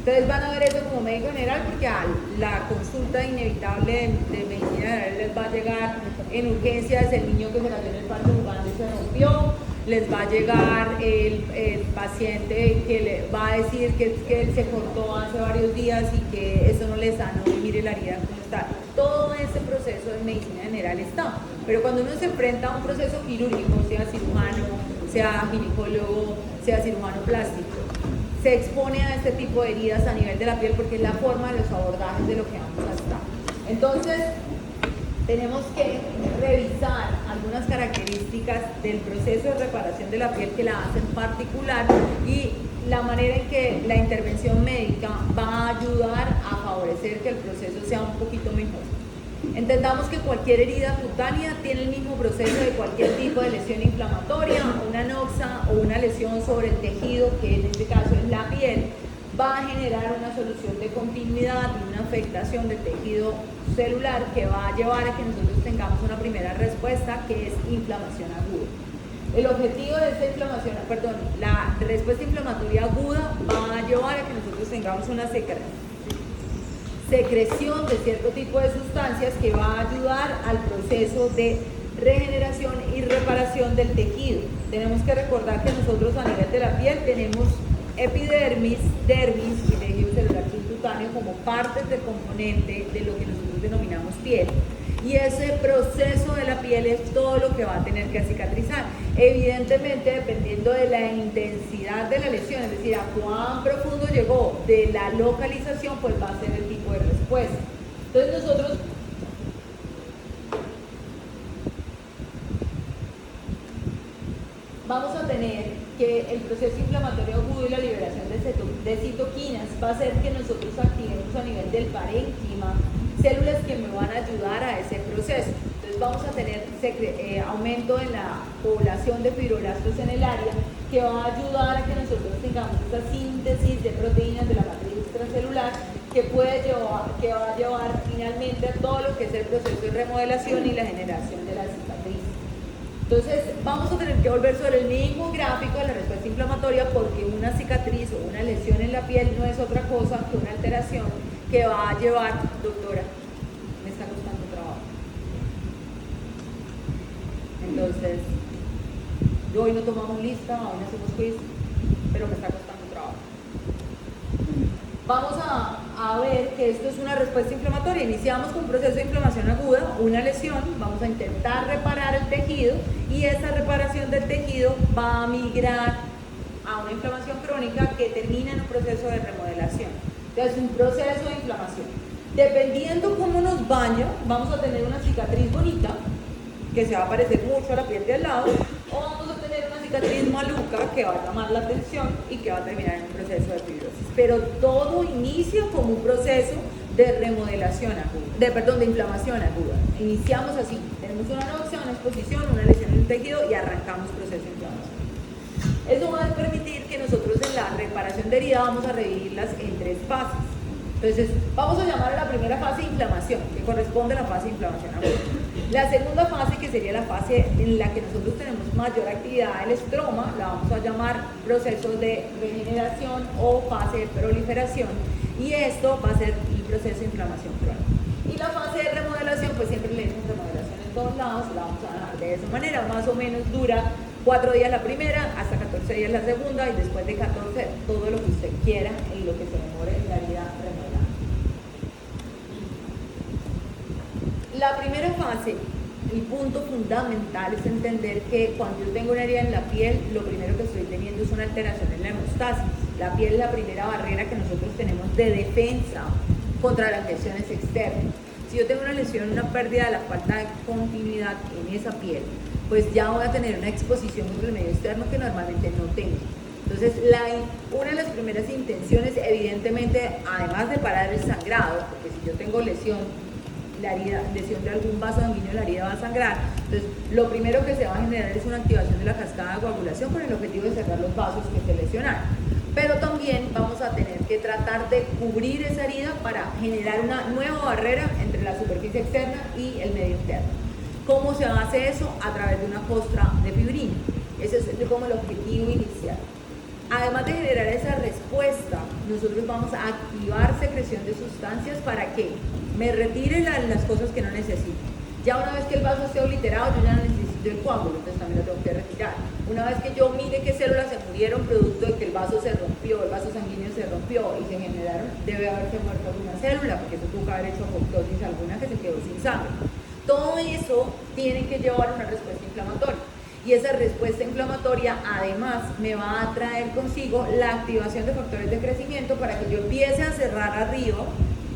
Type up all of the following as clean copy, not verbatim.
Ustedes van a ver eso como médico general porque a la consulta inevitable de medicina general les va a llegar en urgencias el niño que se cayó en el parque jugando y se rompió, les va a llegar el paciente que le va a decir que él se cortó hace varios días y que eso no le sanó y mire la herida cómo está. Todo ese proceso en medicina general está, pero cuando uno se enfrenta a un proceso quirúrgico, sea cirujano, sea ginecólogo, sea cirujano plástico, se expone a este tipo de heridas a nivel de la piel porque es la forma de los abordajes de lo que vamos a estar. Entonces, tenemos que revisar algunas características del proceso de reparación de la piel que la hacen particular y la manera en que la intervención médica va a ayudar a favorecer que el proceso sea un poquito mejor. Entendamos que cualquier herida cutánea tiene el mismo proceso de cualquier tipo de lesión inflamatoria, una noxa o una lesión sobre el tejido, que en este caso es la piel, va a generar una solución de continuidad y una afectación del tejido celular que va a llevar a que nosotros tengamos una primera respuesta que es inflamación aguda. El objetivo de esta inflamación, la respuesta inflamatoria aguda va a llevar a que nosotros tengamos una secreción de cierto tipo de sustancias que va a ayudar al proceso de regeneración y reparación del tejido. Tenemos que recordar que nosotros a nivel de la piel tenemos epidermis, dermis y tejido celular subcutáneo como partes del componente de lo que nosotros denominamos piel. Y ese proceso de la piel es todo lo que va a tener que cicatrizar. Evidentemente, dependiendo de la intensidad de la lesión, es decir, a cuán profundo llegó de la localización, pues va a ser el tipo de respuesta. Entonces nosotros vamos a tener que el proceso inflamatorio agudo y la liberación de citoquinas va a hacer que nosotros activemos a nivel del parénquima células que me van a ayudar a ese proceso. Entonces vamos a tener aumento en la población de fibroblastos en el área que va a ayudar a que nosotros tengamos esta síntesis de proteínas de la matriz extracelular que va a llevar finalmente a todo lo que es el proceso de remodelación y la generación de la cicatriz. Entonces vamos a tener que volver sobre el mismo gráfico de la respuesta inflamatoria porque una cicatriz o una lesión en la piel no es otra cosa que una alteración que va a llevar, doctora, me está costando trabajo. Entonces, hoy no tomamos lista, hoy no hacemos quiz, pero me está costando trabajo. Vamos a ver que esto es una respuesta inflamatoria. Iniciamos con un proceso de inflamación aguda, una lesión, vamos a intentar reparar el tejido y esa reparación del tejido va a migrar a una inflamación crónica que termina en un proceso de remodelación. Entonces, un proceso de inflamación. Dependiendo cómo nos vaya, vamos a tener una cicatriz bonita, que se va a parecer mucho a la piel de al lado, o vamos a tener una cicatriz maluca que va a llamar la atención y que va a terminar en un proceso de fibrosis. Pero todo inicia como un proceso de remodelación aguda, de inflamación aguda. Iniciamos así, tenemos una noxia, una exposición, una lesión en el tejido y arrancamos proceso de inflamación. Eso va a permitir que nosotros en la reparación de herida vamos a dividirlas en 3 fases. Entonces, vamos a llamar a la primera fase inflamación, que corresponde a la fase de inflamación aguda. La segunda fase, que sería la fase en la que nosotros tenemos mayor actividad del estroma, la vamos a llamar proceso de regeneración o fase de proliferación. Y esto va a ser el proceso de inflamación crónica. Y la fase de remodelación, pues siempre le decimos remodelación en todos lados, la vamos a dejar de esa manera, más o menos dura 4 días la primera, hasta 14 días la segunda y después de 14 todo lo que usted quiera en lo que se demore en la herida remodelada. La primera fase, el punto fundamental es entender que cuando yo tengo una herida en la piel, lo primero que estoy teniendo es una alteración en la hemostasis. La piel es la primera barrera que nosotros tenemos de defensa contra las lesiones externas. Si yo tengo una lesión, una pérdida de la falta de continuidad en esa piel, pues ya voy a tener una exposición contra el medio externo que normalmente no tengo. Entonces, una de las primeras intenciones, evidentemente, además de parar el sangrado, porque si yo tengo lesión de algún vaso sanguíneo, la herida va a sangrar. Entonces, lo primero que se va a generar es una activación de la cascada de coagulación con el objetivo de cerrar los vasos que se lesionaron. Pero también vamos a tener que tratar de cubrir esa herida para generar una nueva barrera entre la superficie externa y el medio interno. ¿Cómo se hace eso? A través de una costra de fibrina. Ese es como el objetivo inicial. Además de generar esa respuesta, nosotros vamos a activar secreción de sustancias para que me retire las cosas que no necesito. Ya una vez que el vaso esté obliterado, yo ya no necesito el coágulo, entonces también lo tengo que retirar. Una vez que yo mire qué células se murieron producto de que el vaso se rompió, el vaso sanguíneo se rompió y se generaron, debe haberse muerto alguna célula, porque eso tuvo que haber hecho apoptosis alguna que se quedó sin sangre. Todo eso tiene que llevar una respuesta inflamatoria. Y esa respuesta inflamatoria además me va a traer consigo la activación de factores de crecimiento para que yo empiece a cerrar arriba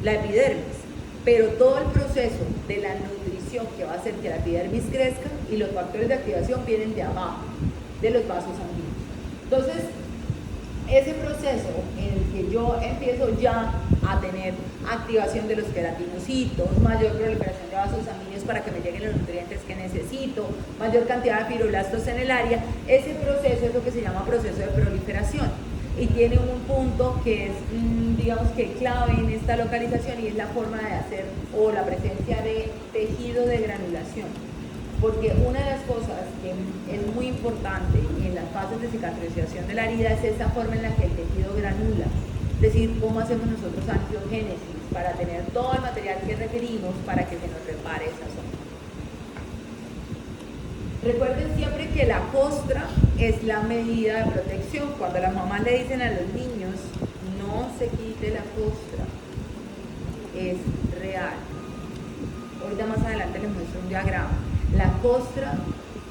la epidermis. Pero todo el proceso de la nutrición que va a hacer que la epidermis crezca y los factores de activación vienen de abajo, de los vasos sanguíneos. Entonces, ese proceso en el que yo empiezo ya a tener activación de los queratinocitos, mayor proliferación de vasos sanguíneos para que me lleguen los nutrientes que necesito, mayor cantidad de fibroblastos en el área, ese proceso es lo que se llama proceso de proliferación y tiene un punto que es, digamos que clave en esta localización y es la forma de hacer o la presencia de tejido de granulación. Porque una de las cosas que es muy importante en las fases de cicatrización de la herida es esa forma en la que el tejido granula. Es decir, cómo hacemos nosotros angiogénesis para tener todo el material que requerimos para que se nos repare esa zona. Recuerden siempre que la costra es la medida de protección. Cuando las mamás le dicen a los niños, no se quite la costra, es real. Ahorita más adelante les muestro un diagrama. La costra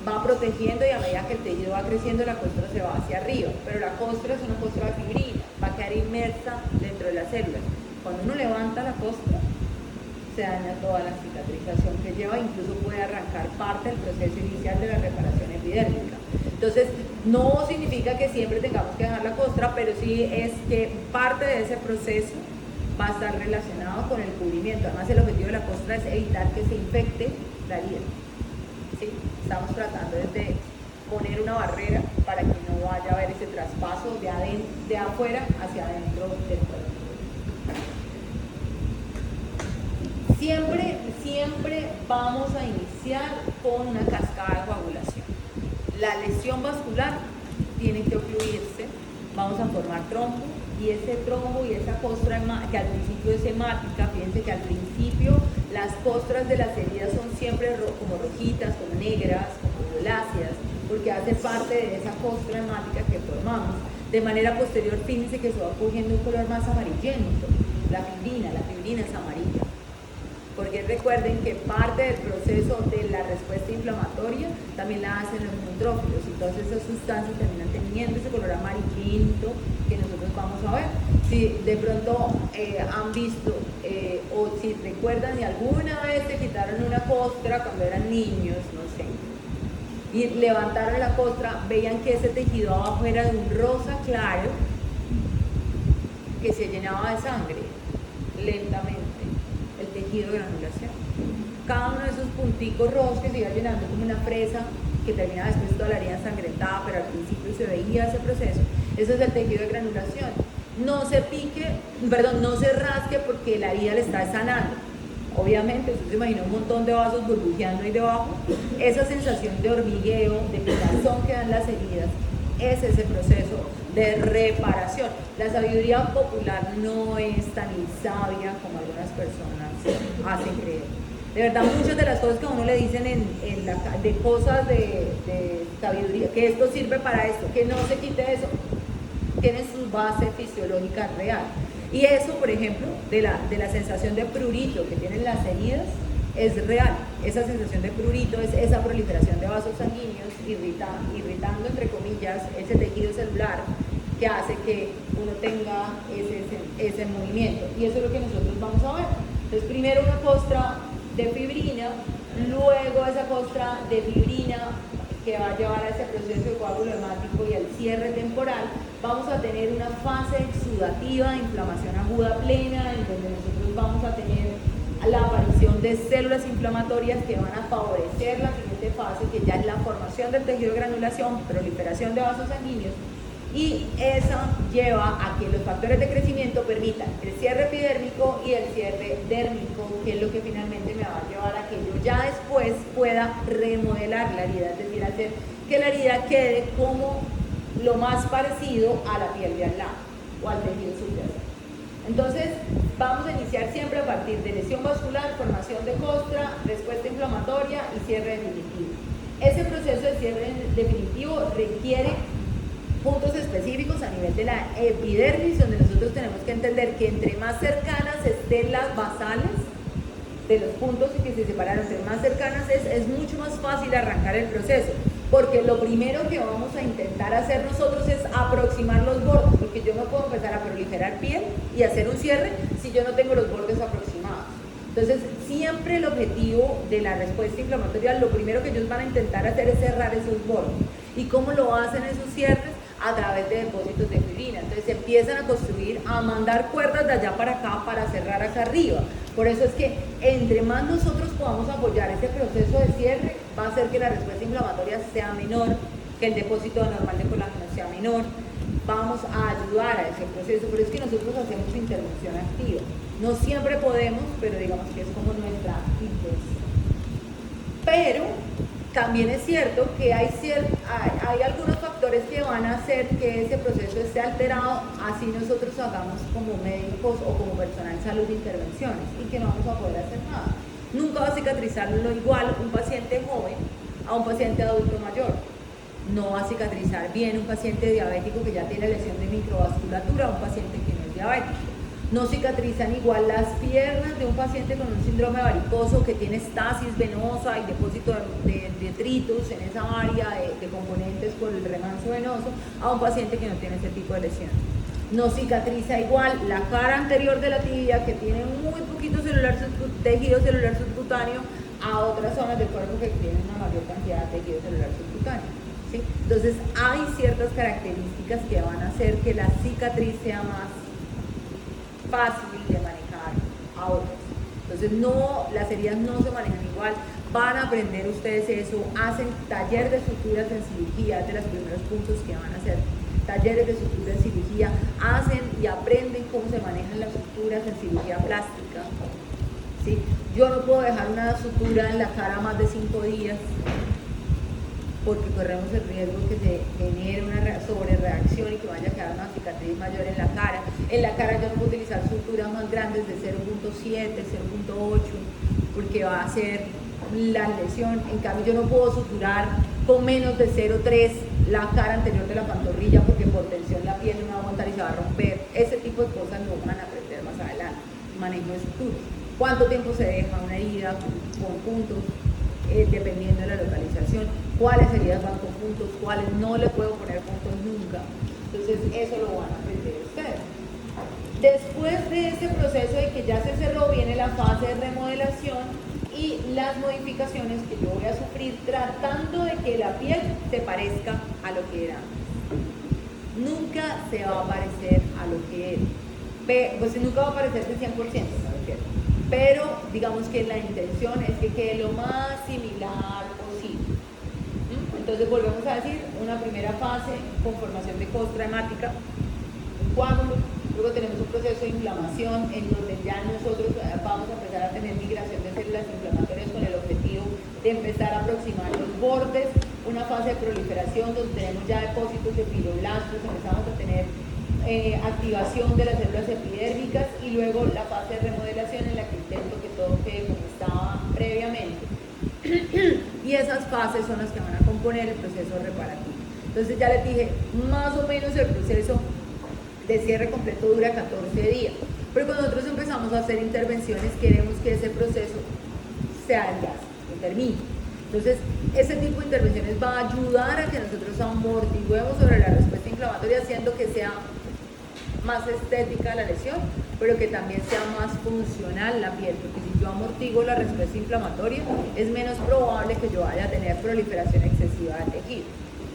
va protegiendo y a medida que el tejido va creciendo, la costra se va hacia arriba. Pero la costra es una costra de fibrina, va a quedar inmersa dentro de las células. Cuando uno levanta la costra, se daña toda la cicatrización que lleva, incluso puede arrancar parte del proceso inicial de la reparación epidérmica. Entonces, no significa que siempre tengamos que dejar la costra, pero sí es que parte de ese proceso va a estar relacionado con el cubrimiento. Además, el objetivo de la costra es evitar que se infecte la herida. ¿Sí? Estamos tratando de poner una barrera para que no vaya a haber ese traspaso de afuera hacia adentro del cuerpo. Siempre vamos a iniciar con una cascada de coagulación. La lesión vascular tiene que ocluirse, vamos a formar trombo y ese trombo y esa costra que al principio es hemática, fíjense que al principio las costras de las heridas son siempre como rojitas, como negras, como violáceas, porque hace parte de esa costra hemática que formamos. De manera posterior, fíjense que se va cogiendo un color más amarillento, la fibrina es amarilla. Porque recuerden que parte del proceso de la respuesta inflamatoria también la hacen los neutrófilos y todas esas sustancias terminan teniendo ese color amarillento que nosotros vamos a ver. Si de pronto han visto o si recuerdan y alguna vez se quitaron una costra cuando eran niños, no sé, y levantaron la costra, veían que ese tejido abajo era de un rosa claro que se llenaba de sangre lentamente. Tejido de granulación. Cada uno de esos punticos rojos que se iba llenando como una fresa que terminaba después toda la herida ensangrentada, pero al principio se veía ese proceso. Eso es el tejido de granulación. No se no se rasque porque la herida le está sanando. Obviamente, usted se imagina un montón de vasos burbujeando ahí debajo. Esa sensación de hormigueo, de picazón que dan las heridas, es ese proceso de reparación. La sabiduría popular no es tan insabia como algunas personas hacen creer. De verdad, muchas de las cosas que a uno le dicen de cosas de sabiduría, que esto sirve para esto, que no se quite eso, tienen su base fisiológica real. Y eso, por ejemplo, de la sensación de prurito que tienen las heridas, es real. Esa sensación de prurito es esa proliferación de vasos sanguíneos irritando, entre comillas, ese tejido celular que hace que uno tenga ese movimiento. Y eso es lo que nosotros vamos a ver. Entonces, primero una costra de fibrina, luego esa costra de fibrina que va a llevar a ese proceso de coágulo hemático y al cierre temporal, vamos a tener una fase exudativa de inflamación aguda plena, en donde nosotros vamos a tener la aparición de células inflamatorias que van a favorecer la siguiente fase, que ya es la formación del tejido de granulación, proliferación de vasos sanguíneos, y esa lleva a que los factores de crecimiento permitan el cierre epidérmico y el cierre dérmico, que es lo que finalmente me va a llevar a que yo ya después pueda remodelar la herida, es decir, hacer que la herida quede como lo más parecido a la piel de al lado o al tejido subyacente. Entonces, vamos a iniciar siempre a partir de lesión vascular, formación de costra, respuesta inflamatoria y cierre definitivo. Ese proceso de cierre definitivo requiere puntos específicos a nivel de la epidermis, donde nosotros tenemos que entender que entre más cercanas estén las basales de los puntos que se separaron, entre más cercanas es mucho más fácil arrancar el proceso, porque lo primero que vamos a intentar hacer nosotros es aproximar los bordes, porque yo no puedo empezar a proliferar piel y hacer un cierre si yo no tengo los bordes aproximados. Entonces, siempre el objetivo de la respuesta inflamatoria, lo primero que ellos van a intentar hacer es cerrar esos bordes. ¿Y cómo lo hacen esos cierres? A través de depósitos de fibrina. Entonces se empiezan a construir, a mandar cuerdas de allá para acá para cerrar acá arriba. Por eso es que entre más nosotros podamos apoyar ese proceso de cierre, va a hacer que la respuesta inflamatoria sea menor, que el depósito normal de colágeno sea menor. Vamos a ayudar a ese proceso. Por eso es que nosotros hacemos intervención activa. No siempre podemos, pero digamos que es como nuestra intención. Pero también es cierto que hay algunos factores que van a hacer que ese proceso esté alterado, así nosotros hagamos como médicos o como personal de salud intervenciones y que no vamos a poder hacer nada. Nunca va a cicatrizarlo igual un paciente joven a un paciente adulto mayor. No va a cicatrizar bien un paciente diabético que ya tiene lesión de microvasculatura a un paciente que no es diabético. No cicatrizan igual las piernas de un paciente con un síndrome varicoso que tiene estasis venosa y depósito de detritus en esa área de componentes por el remanso venoso a un paciente que no tiene ese tipo de lesión. No cicatriza igual la cara anterior de la tibia, que tiene muy poquito tejido celular subcutáneo, a otras zonas del cuerpo que tienen una mayor cantidad de tejido celular subcutáneo. ¿Sí? Entonces hay ciertas características que van a hacer que la cicatriz sea más fácil de manejar a otros. Entonces las heridas no se manejan igual. Van a aprender ustedes eso, hacen taller de suturas en cirugía, es de los primeros puntos que van a hacer. Talleres de sutura en cirugía, hacen y aprenden cómo se manejan las suturas en cirugía plástica. ¿Sí? Yo no puedo dejar una sutura en la cara más de 5 días porque corremos el riesgo que se genere una sobrereacción y que vaya a quedar una cicatriz mayor en la cara. En la cara yo no puedo utilizar suturas más grandes de 0.7, 0.8 porque va a ser la lesión. En cambio yo no puedo suturar con menos de 0.3 la cara anterior de la pantorrilla porque por tensión la piel no va a aguantar y se va a romper. Ese tipo de cosas lo van a aprender más adelante. Manejo de suturas. ¿Cuánto tiempo se deja una herida con puntos? Dependiendo de la localización, cuáles heridas van con puntos, cuáles no le puedo poner puntos nunca. Entonces eso lo van a aprender ustedes. Después de ese proceso de que ya se cerró, viene la fase de remodelación y las modificaciones que yo voy a sufrir tratando de que la piel se parezca a lo que era antes. Nunca se va a parecer a lo que era. Pues nunca va a parecer de 100%, pero digamos que la intención es que quede lo más similar posible. Entonces volvemos a decir, una primera fase con formación de costra hemática, un coágulo, luego tenemos un proceso de inflamación en donde ya nosotros vamos a empezar a tener migración de células inflamatorias con el objetivo de empezar a aproximar los bordes, una fase de proliferación donde tenemos ya depósitos de fibroblastos, empezamos a tener activación de las células epidérmicas y luego la fase de remodelación en la que intento que todo quede como estaba previamente. Y esas fases son las que van a componer el proceso reparativo. Entonces ya les dije, más o menos el proceso de cierre completo dura 14 días. Pero cuando nosotros empezamos a hacer intervenciones queremos que ese proceso se adelgace, que termine. Entonces, ese tipo de intervenciones va a ayudar a que nosotros amortiguemos sobre la respuesta inflamatoria, haciendo que sea más estética la lesión, pero que también sea más funcional la piel, porque si yo amortiguo la respuesta inflamatoria, es menos probable que yo vaya a tener proliferación excesiva de tejido.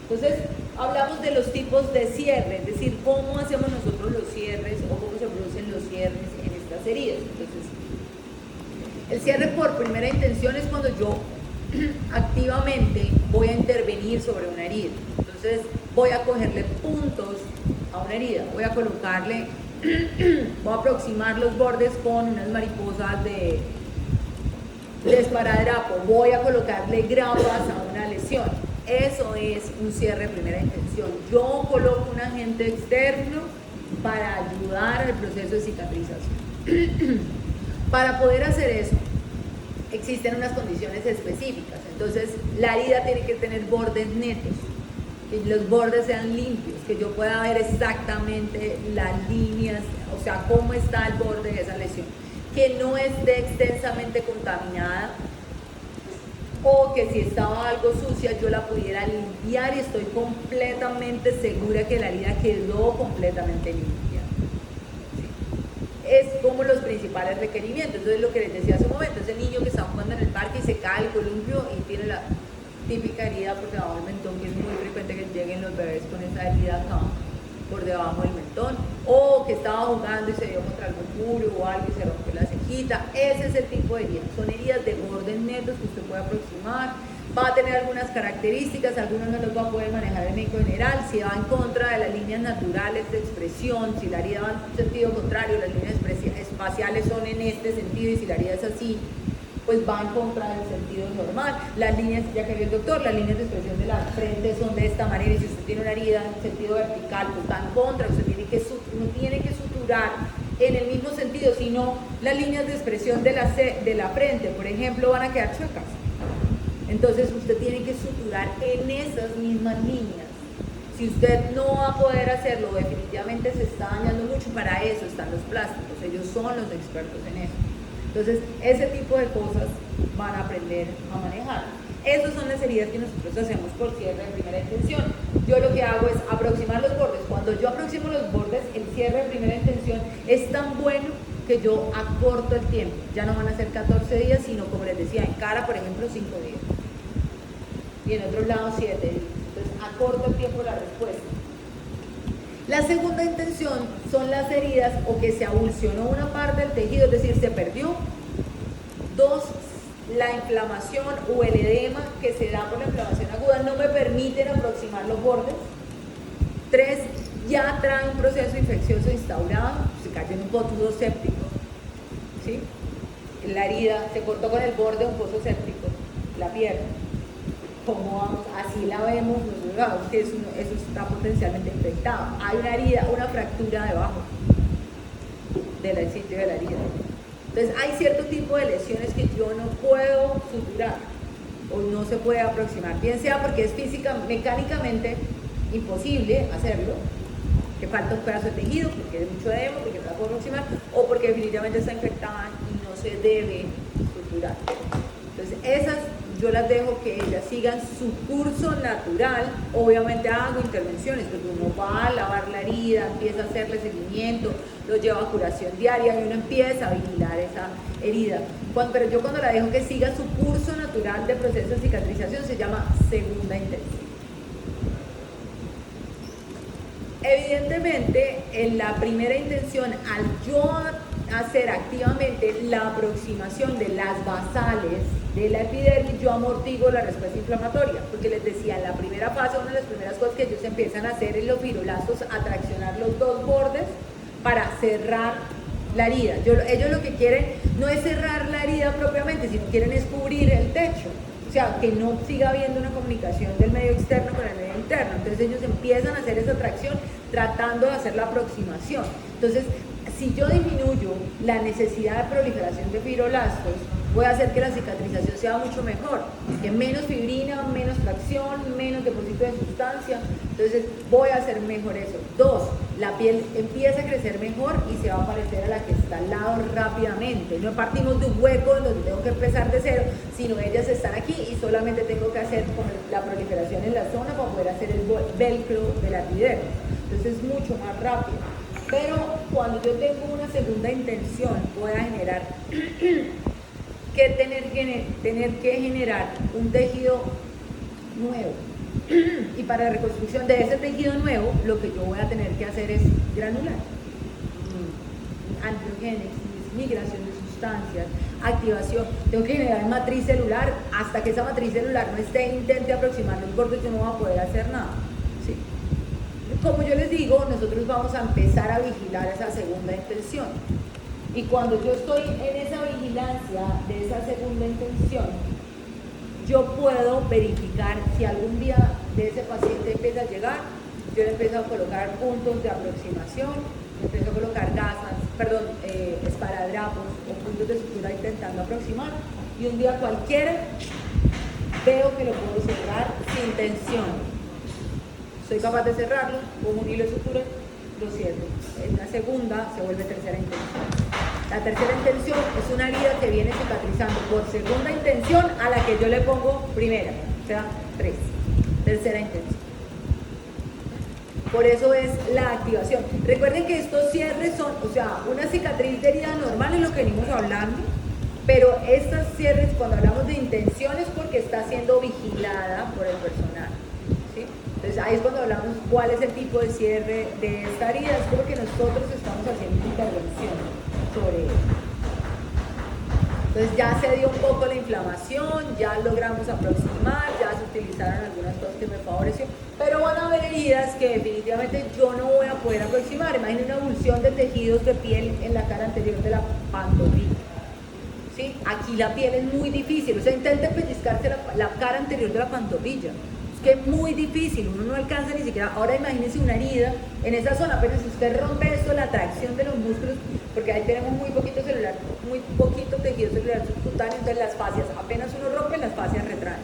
Entonces, hablamos de los tipos de cierre, es decir, cómo hacemos nosotros los cierres o cómo se producen los cierres en estas heridas. Entonces, el cierre por primera intención es cuando yo activamente voy a intervenir sobre una herida. Entonces voy a cogerle puntos a una herida, voy a colocarle, voy a aproximar los bordes con unas mariposas de esparadrapo, voy a colocarle grapas a una lesión. Eso es un cierre de primera intención. Yo coloco un agente externo para ayudar al proceso de cicatrización. Para poder hacer eso, existen unas condiciones específicas. Entonces, la herida tiene que tener bordes netos, que los bordes sean limpios, que yo pueda ver exactamente las líneas, o sea, cómo está el borde de esa lesión, que no esté extensamente contaminada, o que si estaba algo sucia yo la pudiera limpiar y estoy completamente segura que la herida quedó completamente limpia. ¿Sí? Es como los principales requerimientos. Entonces, lo que les decía hace un momento, es el niño que está jugando en el parque y se cae el columpio y tiene la típica herida por debajo del mentón, que es muy frecuente que lleguen los bebés con esa herida acá por debajo del mentón, o que estaba jugando y se dio contra algún muro o algo y se rompió la cejita. Ese es el tipo de heridas. Son heridas de bordes netos que usted puede aproximar. Va a tener algunas características, algunos no los va a poder manejar el médico general. Si va en contra de las líneas naturales de expresión, si la herida va en sentido contrario, las líneas espaciales son en este sentido, y si la herida es así, pues va en contra del sentido normal. Las líneas, ya que vio el doctor, las líneas de expresión de la frente son de esta manera, y si usted tiene una herida en sentido vertical, pues va en contra. Usted no tiene que suturar en el mismo sentido, sino las líneas de expresión de la frente, por ejemplo, van a quedar chuecas. Entonces usted tiene que suturar en esas mismas líneas. Si usted no va a poder hacerlo, definitivamente se está dañando mucho. Para eso están los plásticos, ellos son los expertos en eso. Entonces, ese tipo de cosas van a aprender a manejar. Esas son las heridas que nosotros hacemos por cierre de primera intención. Yo lo que hago es aproximar los bordes. Cuando yo aproximo los bordes, el cierre de primera intención es tan bueno que yo acorto el tiempo. Ya no van a ser 14 días, sino, como les decía, en cara, por ejemplo, 5 días. Y en otros lados 7 días. Entonces, acorto el tiempo de la respuesta. La segunda intención son las heridas o que se avulsionó una parte del tejido, es decir, se perdió. 2, la inflamación o el edema que se da por la inflamación aguda no me permiten aproximar los bordes. 3, ya trae un proceso infeccioso instaurado, se cayó en un pozo séptico, ¿sí? La herida se cortó con el borde de un pozo séptico, la pierna. Como vamos, así la vemos, nosotros vemos que eso está potencialmente infectado. Hay una herida, una fractura debajo del sitio de la herida. Entonces hay cierto tipo de lesiones que yo no puedo suturar o no se puede aproximar, bien sea porque es mecánicamente imposible hacerlo, que falta un pedazo de tejido, porque es mucho edema, porque no la puedo aproximar, o porque definitivamente está infectada y no se debe suturar. Entonces esas yo las dejo que ellas sigan su curso natural. Obviamente hago intervenciones, porque uno va a lavar la herida, empieza a hacerle seguimiento, lo lleva a curación diaria y uno empieza a vigilar esa herida. Pero yo cuando la dejo que siga su curso natural de proceso de cicatrización, se llama segunda intención. Evidentemente, en la primera intención, al yo hacer activamente la aproximación de las basales de la epidermis, yo amortiguo la respuesta inflamatoria, porque les decía, en la primera fase, una de las primeras cosas que ellos empiezan a hacer en los fibroblastos, a traccionar los dos bordes para cerrar la herida. Ellos lo que quieren no es cerrar la herida propiamente, sino quieren es cubrir el techo. O sea, que no siga habiendo una comunicación del medio externo con el medio interno. Entonces ellos empiezan a hacer esa tracción tratando de hacer la aproximación. Entonces, si yo disminuyo la necesidad de proliferación de fibroblastos, voy a hacer que la cicatrización sea mucho mejor, que menos fibrina, menos tracción, menos depósito de sustancia. Entonces voy a hacer mejor eso. 2, la piel empieza a crecer mejor y se va a parecer a la que está al lado rápidamente. No partimos de un hueco donde tengo que empezar de cero, sino ellas están aquí y solamente tengo que hacer la proliferación en la zona para poder hacer el velcro de la epidermis. Entonces es mucho más rápido. Pero cuando yo tengo una segunda intención, voy a generar tener que generar un tejido nuevo. Y para la reconstrucción de ese tejido nuevo, lo que yo voy a tener que hacer es granular. Angiogénesis, migración de sustancias, activación. Tengo que generar matriz celular. Hasta que esa matriz celular no esté, intente aproximar los bordes, yo no voy a poder hacer nada. ¿Sí? Como yo les digo, nosotros vamos a empezar a vigilar esa segunda intención. Y cuando yo estoy en esa vigilancia de esa segunda intención, yo puedo verificar si algún día de ese paciente empieza a llegar, yo le empiezo a colocar puntos de aproximación, le empiezo a colocar esparadrapos o puntos de sutura intentando aproximar, y un día cualquiera veo que lo puedo cerrar sin tensión. Soy capaz de cerrarlo con un hilo de sutura, lo cierro. En la segunda se vuelve tercera intención. La tercera intención es una herida que viene cicatrizando por segunda intención a la que yo le pongo primera, o sea, 3. Tercera intención. Por eso es la activación. Recuerden que estos cierres son, o sea, una cicatriz de herida normal es lo que venimos hablando, pero estos cierres, cuando hablamos de intención, es porque está siendo vigilada por el personal, ¿sí? Entonces ahí es cuando hablamos cuál es el tipo de cierre de esta herida, es porque nosotros estamos haciendo intervención sobre ella. Entonces ya se dio un poco la inflamación, ya logramos aproximar, ya se utilizaron algunas cosas que me favoreció, pero van a haber heridas que definitivamente yo no voy a poder aproximar. Imaginen una emulsión de tejidos de piel en la cara anterior de la pantorrilla. ¿Sí? Aquí la piel es muy difícil, o sea, intente pellizcarse la cara anterior de la pantorrilla. Es que es muy difícil, uno no alcanza ni siquiera. Ahora imagínense una herida en esa zona, pero si usted rompe esto, la tracción de los músculos, porque ahí tenemos muy poquito tejido celular subcutáneo, entonces las fascias, apenas uno rompe, las fascias retraen,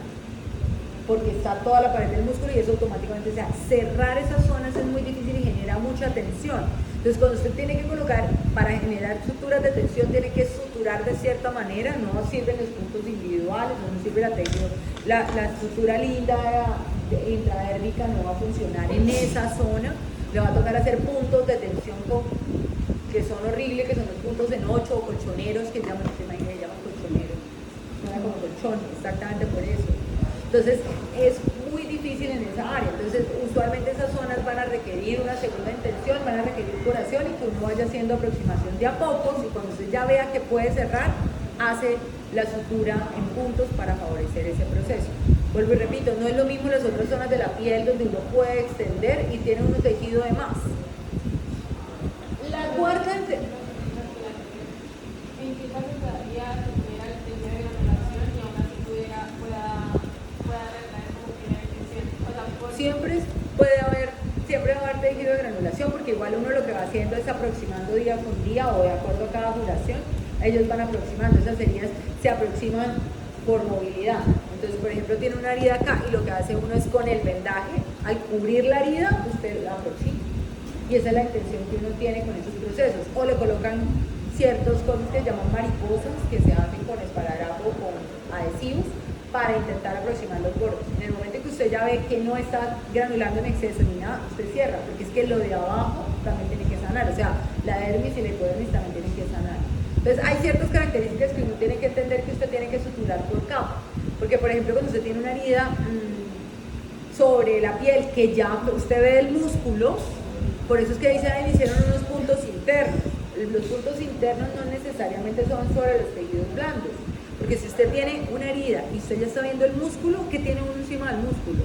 porque está toda la pared del músculo y eso automáticamente, o sea, cerrar esas zonas es muy difícil y genera mucha tensión. Entonces cuando usted tiene que colocar, para generar suturas de tensión, tiene que suturar de cierta manera, no sirven los puntos individuales, no sirve la sutura linda intradérmica, no va a funcionar en esa zona, le va a tocar hacer puntos de tensión que son horribles, que son los puntos en 8 o colchoneros, que llaman colchoneros, suena como colchón, exactamente por eso. Entonces es muy difícil en esa área, entonces usualmente esas zonas van a requerir una segunda intención, van a requerir curación y que uno vaya haciendo aproximación de a pocos, y cuando usted ya vea que puede cerrar, hace la sutura en puntos para favorecer ese proceso. Vuelvo y repito, no es lo mismo las otras zonas de la piel donde uno puede extender y tiene un tejido de más. La cuarta siempre va a haber tejido de granulación, porque igual uno lo que va haciendo es aproximando día con día o de acuerdo a cada duración, ellos van aproximando, esas heridas se aproximan por movilidad. Entonces, por ejemplo, tiene una herida acá y lo que hace uno es con el vendaje, al cubrir la herida, usted la aproxima. Y esa es la intención que uno tiene con esos procesos. O le colocan ciertos cosas que se llaman mariposas, que se hacen con esparadrapo o con adhesivos, para intentar aproximar los bordes. En el momento en que usted ya ve que no está granulando en exceso ni nada, usted cierra, porque es que lo de abajo también tiene que sanar, o sea, la dermis y la epidermis también tienen que sanar. Entonces hay ciertas características que uno tiene que entender que usted tiene que suturar por capa, porque por ejemplo cuando usted tiene una herida sobre la piel que ya usted ve el músculo, por eso es que ahí se hicieron unos puntos internos. Los puntos internos no necesariamente son sobre los tejidos blandos, porque si usted tiene una herida y usted ya está viendo el músculo, ¿qué tiene uno encima del músculo?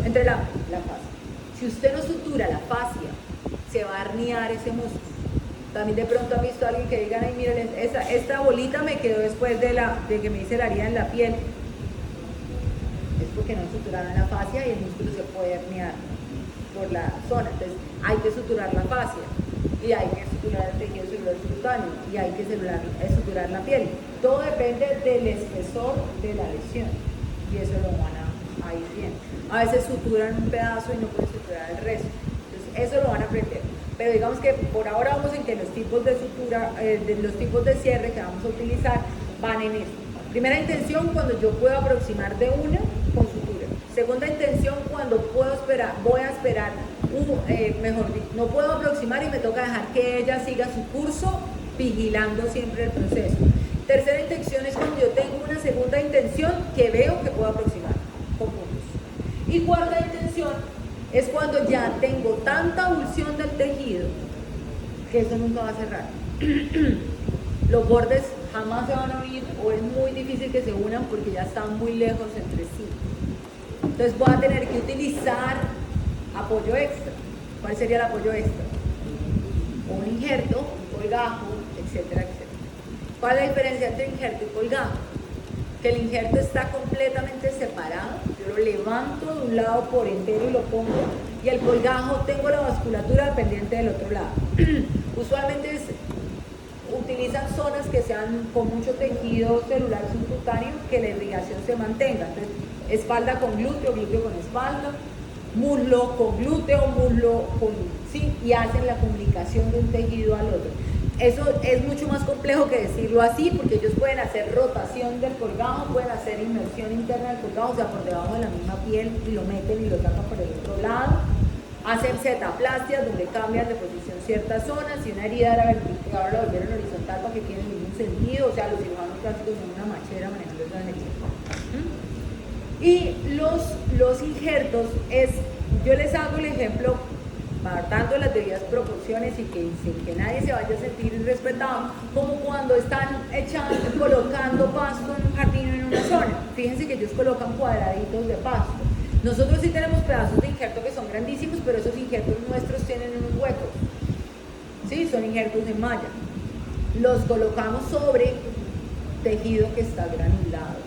Entre la fascia. Si usted no sutura la fascia, se va a herniar ese músculo. También de pronto han visto a alguien que digan, ay, miren, esta bolita me quedó después de que me hice la herida en la piel. Es porque no suturaron la fascia y el músculo se puede herniar por la zona. Entonces hay que suturar la fascia y hay que suturar el tejido celular subcutáneo y hay que suturar la piel. Todo depende del espesor de la lesión y eso lo van a ir bien. A veces suturan un pedazo y no pueden suturar el resto, entonces eso lo van a aprender. Pero digamos que por ahora vamos en que los tipos de sutura, los tipos de cierre que vamos a utilizar van en esto. Primera intención, cuando yo puedo aproximar de una con sutura. Segunda intención, cuando voy a esperar, no puedo aproximar y me toca dejar que ella siga su curso, vigilando siempre el proceso. Tercera intención es cuando yo tengo una segunda intención que veo que puedo aproximar con puntos. Y cuarta intención es cuando ya tengo tanta abulsión del tejido que eso nunca va a cerrar. Los bordes jamás se van a unir o es muy difícil que se unan porque ya están muy lejos entre sí. Entonces voy a tener que utilizar apoyo extra. ¿Cuál sería el apoyo extra? Un injerto, un colgajo, etcétera, etcétera. ¿Cuál es la diferencia entre injerto y colgajo? que el injerto está completamente separado, yo lo levanto de un lado por entero y lo pongo, y el colgajo tengo la vasculatura dependiente del otro lado. Usualmente utilizan zonas que sean con mucho tejido celular subcutáneo, que la irrigación se mantenga. Entonces, espalda con glúteo, glúteo con espalda, muslo con glúteo, muslo con... ¿sí? Y hacen la comunicación de un tejido al otro. Eso es mucho más complejo que decirlo así, porque ellos pueden hacer rotación del colgajo, pueden hacer inmersión interna del colgajo, o sea, por debajo de la misma piel, y lo meten y lo sacan por el otro lado. Hacen zetaplastias, donde cambian de posición ciertas zonas. Si una herida era vertical, ahora la volvieron horizontal para que quede en el mismo sentido. O sea, los cirujanos plásticos son una machera manejando esa elección. Y los injertos yo les hago el ejemplo, guardando las debidas proporciones y sin que nadie se vaya a sentir irrespetado, como cuando están colocando pasto en un jardín o en una zona. Fíjense que ellos colocan cuadraditos de pasto. Nosotros sí tenemos pedazos de injerto que son grandísimos, pero esos injertos nuestros tienen unos huecos. ¿Sí? Son injertos de malla. Los colocamos sobre tejido que está granulado.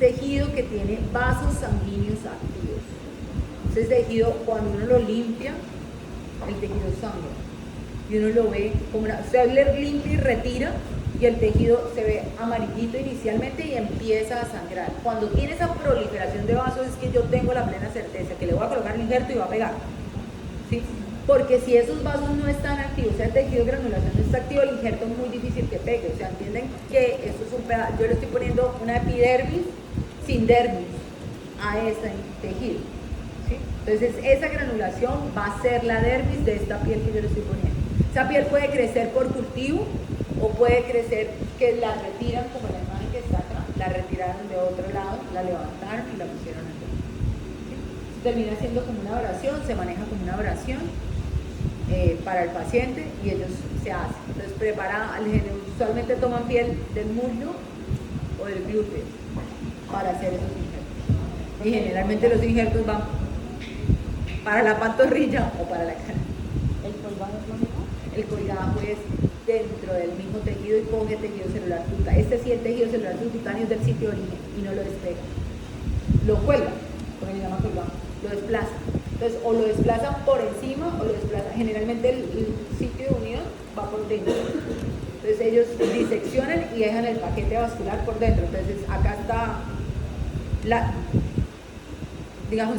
Tejido que tiene vasos sanguíneos activos. Ese tejido, cuando uno lo limpia, el tejido sangra. Y uno lo ve como se le limpia y retira, y el tejido se ve amarillito inicialmente y empieza a sangrar. Cuando tiene esa proliferación de vasos es que yo tengo la plena certeza que le voy a colocar el injerto y va a pegar. ¿Sí? Porque si esos vasos no están activos, o sea, el tejido de granulación no está activo, el injerto es muy difícil que pegue. O sea, entienden que esto es un pedazo, yo le estoy poniendo una epidermis sin dermis a ese tejido. ¿Sí? Entonces esa granulación va a ser la dermis de esta piel que yo le estoy poniendo. Esa piel puede crecer por cultivo o puede crecer que la retiran, como la imagen que está acá, la retiraron de otro lado, la levantaron y la pusieron aquí. ¿Sí? Termina siendo como una abrasión, se maneja como una abrasión para el paciente y ellos se hacen. Entonces usualmente toman piel del muslo o del glúteo para hacer esos injertos. Y generalmente los injertos van para la pantorrilla o para la cara. ¿El colgajo es lo mismo? El colgajo es dentro del mismo tejido y coge tejido celular subcutáneo. Este sí, el tejido celular subcutáneo es del sitio de origen y no lo despega. Lo cuelga, porque se llama colgajo, lo desplaza. Entonces, o lo desplazan por encima o lo desplazan. Generalmente el sitio de unión va por dentro. Entonces ellos diseccionan y dejan el paquete vascular por dentro. Entonces acá está digamos,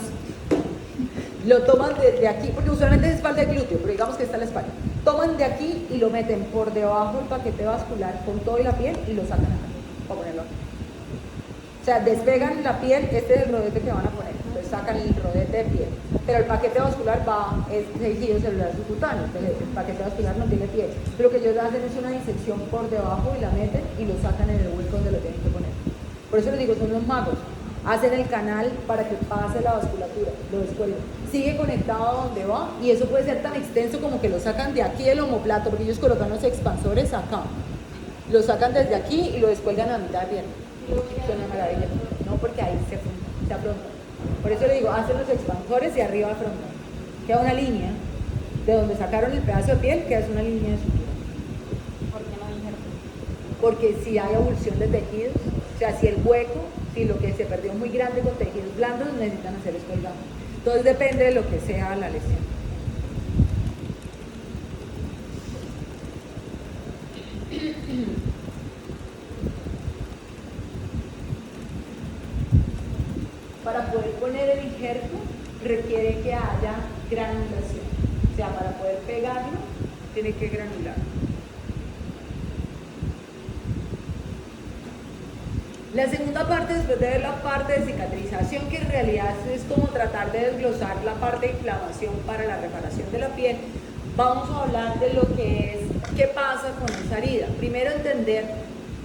lo toman de aquí, porque usualmente es espalda de glúteo, pero digamos que está la espalda. Toman de aquí y lo meten por debajo del paquete vascular con toda la piel y lo sacan acá, para ponerlo aquí. O sea, despegan la piel, este es el rodete que van a poner, entonces sacan el rodete de piel. Pero el paquete vascular es tejido celular subcutáneo, entonces el paquete vascular no tiene piel. Pero lo que ellos hacen es una disección por debajo y la meten y lo sacan en el hueco donde lo tienen que poner. Por eso les digo, son los magos. Hacen el canal para que pase la vasculatura, lo descuelgan. Sigue conectado a donde va y eso puede ser tan extenso como que lo sacan de aquí del omoplato, porque ellos colocan los expansores acá. Lo sacan desde aquí y lo descuelgan a mitad de pierna. Es una maravilla. No, porque ahí se afronta. Por eso le digo, hacen los expansores y arriba afrontan. Queda una línea de donde sacaron el pedazo de piel, que es una línea de sutura. ¿Por qué no injerto? Porque si hay avulsión de tejidos, o sea, si el hueco, si lo que se perdió es muy grande con tejidos blandos, necesitan hacer colgajo. Entonces depende de lo que sea la lesión. Para poder poner el injerto requiere que haya granulación. O sea, para poder pegarlo, tiene que granular. La segunda parte, después de ver la parte de cicatrización, que en realidad es como tratar de desglosar la parte de inflamación para la reparación de la piel, vamos a hablar de lo que es, qué pasa con esa herida. Primero entender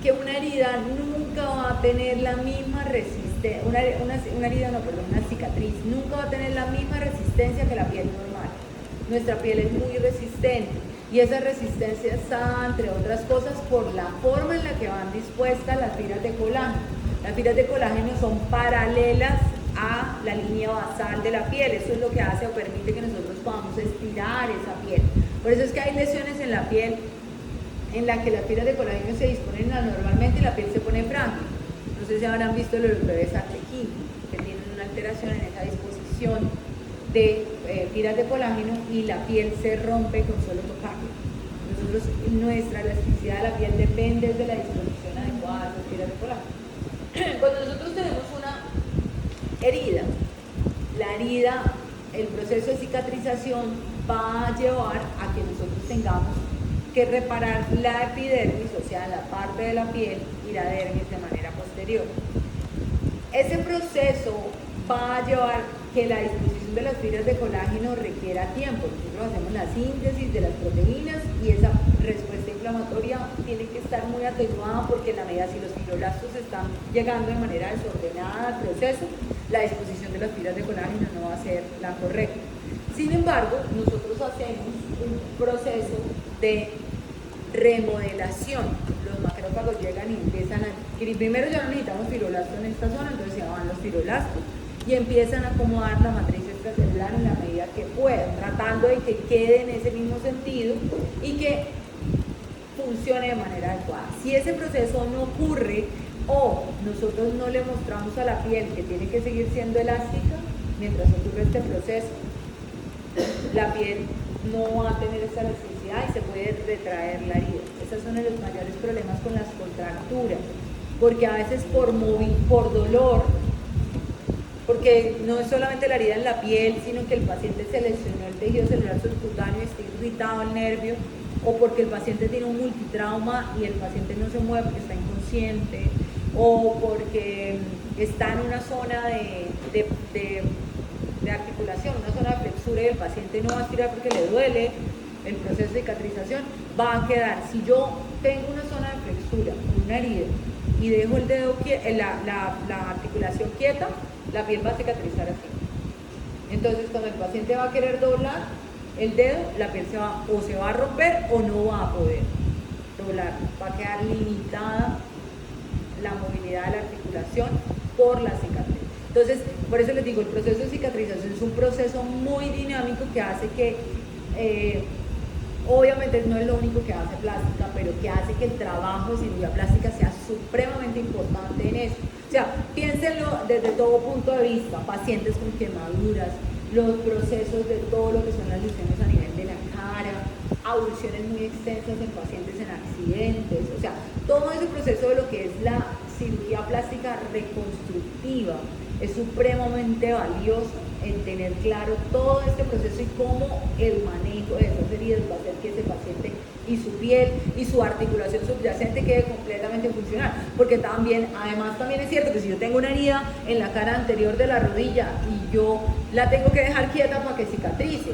que una herida nunca va a tener la misma resistencia, una cicatriz nunca va a tener la misma resistencia que la piel normal. Nuestra piel es muy resistente. Y esa resistencia está, entre otras cosas, por la forma en la que van dispuestas las fibras de colágeno. Las fibras de colágeno son paralelas a la línea basal de la piel. Eso es lo que hace o permite que nosotros podamos estirar esa piel. Por eso es que hay lesiones en la piel en la que las fibras de colágeno se disponen anormalmente y la piel se pone frágil. No sé si habrán visto los bebés arlequín, que tienen una alteración en esa disposición de tiras de colágeno y la piel se rompe con solo tocarlo. Nosotros, nuestra elasticidad de la piel depende de la disposición adecuada de las tiras de colágeno. Cuando nosotros tenemos una herida, la herida, el proceso de cicatrización va a llevar a que nosotros tengamos que reparar la epidermis, o sea, la parte de la piel, y la dermis de manera posterior. Ese proceso va a llevar que la disposición de las fibras de colágeno requiera tiempo. Nosotros hacemos la síntesis de las proteínas y esa respuesta inflamatoria tiene que estar muy atenuada, porque en la medida si los fibroblastos están llegando de manera desordenada al proceso, la disposición de las fibras de colágeno no va a ser la correcta. Sin embargo, nosotros hacemos un proceso de remodelación. Los macrófagos llegan y empiezan a adquirir, primero ya no necesitamos fibroblastos en esta zona, entonces se van los fibroblastos y empiezan a acomodar la matriz extracelular en la medida que puedan, tratando de que quede en ese mismo sentido y que funcione de manera adecuada. Si ese proceso no ocurre o nosotros no le mostramos a la piel que tiene que seguir siendo elástica mientras ocurre este proceso, la piel no va a tener esa elasticidad y se puede retraer la herida. Esos son los mayores problemas con las contracturas, porque a veces por dolor, porque no es solamente la herida en la piel, sino que el paciente se lesionó el tejido celular subcutáneo y está irritado el nervio, o porque el paciente tiene un multitrauma y el paciente no se mueve porque está inconsciente, o porque está en una zona de articulación, una zona de flexura, y el paciente no va a estirar porque le duele, el proceso de cicatrización va a quedar. Si yo tengo una zona de flexura, una herida, y dejo el dedo, la articulación quieta, la piel va a cicatrizar así. Entonces, cuando el paciente va a querer doblar el dedo, la piel se va a romper o no va a poder doblar. Va a quedar limitada la movilidad de la articulación por la cicatriz. Entonces, por eso les digo, el proceso de cicatrización es un proceso muy dinámico que hace que, obviamente no es lo único que hace plástica, pero que hace que el trabajo de cirugía plástica sea supremamente importante en eso. O sea, piénsenlo desde todo punto de vista: pacientes con quemaduras, los procesos de todo lo que son las lesiones a nivel de la cara, abulsiones muy extensas en pacientes en accidentes, o sea, todo ese proceso de lo que es la cirugía plástica reconstructiva es supremamente valioso en tener claro todo este proceso y cómo el manejo de esas heridas va a hacer que ese paciente y su piel y su articulación subyacente quede completamente funcional. Porque además también es cierto que si yo tengo una herida en la cara anterior de la rodilla y yo la tengo que dejar quieta para que cicatrice,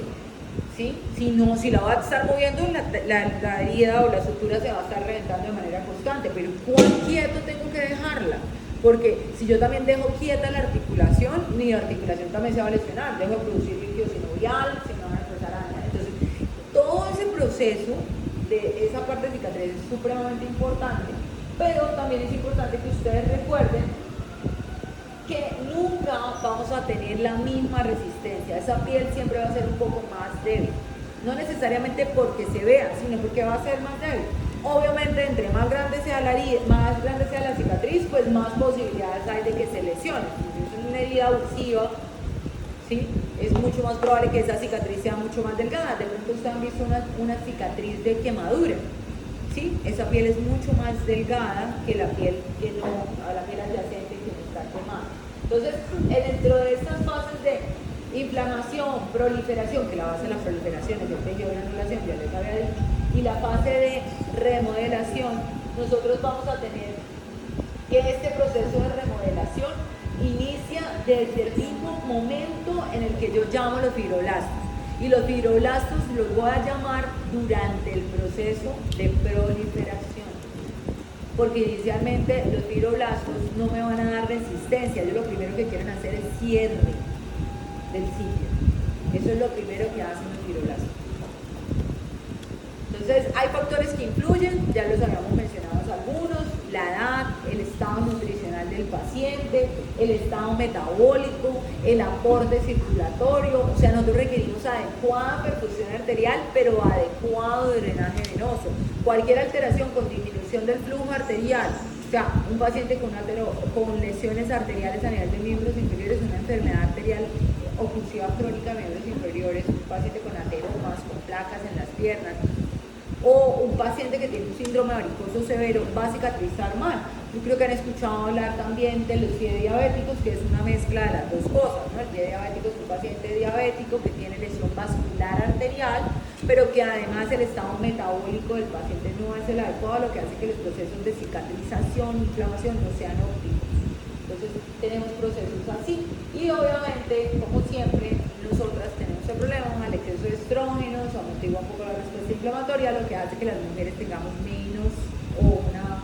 ¿sí? Si la va a estar moviendo, la herida o la sutura se va a estar reventando de manera constante. Pero ¿cuán quieto tengo que dejarla? Porque si yo también dejo quieta la articulación, mi articulación también se va a lesionar, dejo de producir líquido sinovial, se me van a empezar a dañar. Entonces, todo ese proceso de esa parte de cicatriz es supremamente importante, pero también es importante que ustedes recuerden que nunca vamos a tener la misma resistencia. Esa piel siempre va a ser un poco más débil, no necesariamente porque se vea, sino porque va a ser más débil. Obviamente, entre más grande sea la herida, más grande sea la cicatriz, pues más posibilidades hay de que se lesione. Si es una herida abusiva, ¿sí?, es mucho más probable que esa cicatriz sea mucho más delgada. De pronto ustedes han visto una cicatriz de quemadura, ¿sí? Esa piel es mucho más delgada que la piel la piel adyacente que no está quemada. Entonces, dentro de estas fases de inflamación, proliferación, que la base de la proliferación es el tejido de granulación, ya les había dicho, y la fase de remodelación, nosotros vamos a tener que este proceso de remodelación inicia desde el mismo momento en el que yo llamo los fibroblastos. Y los fibroblastos los voy a llamar durante el proceso de proliferación, porque inicialmente los fibroblastos no me van a dar resistencia. Ellos lo primero que quieren hacer es cierre del sitio. Eso es lo primero que hacen los fibroblastos. Entonces, hay factores que influyen, ya los habíamos mencionado algunos: la edad, el estado nutricional del paciente, el estado metabólico, el aporte circulatorio. O sea, nosotros requerimos adecuada perfusión arterial, pero adecuado drenaje venoso. Cualquier alteración con disminución del flujo arterial, o sea, un paciente con lesiones arteriales a nivel de miembros inferiores, una enfermedad arterial oclusiva crónica de miembros inferiores, un paciente con ateromas, con placas en las piernas, o un paciente que tiene un síndrome varicoso severo, va a cicatrizar mal. Yo creo que han escuchado hablar también de los pie diabéticos, que es una mezcla de las dos cosas, ¿no? El pie diabético es un paciente diabético que tiene lesión vascular arterial, pero que además el estado metabólico del paciente no es el adecuado, lo que hace que los procesos de cicatrización, inflamación no sean óptimos. Entonces tenemos procesos así, y obviamente, como siempre, nosotras tenemos el problema, el exceso de estrógenos amortigua un poco la respuesta inflamatoria, lo que hace que las mujeres tengamos menos o una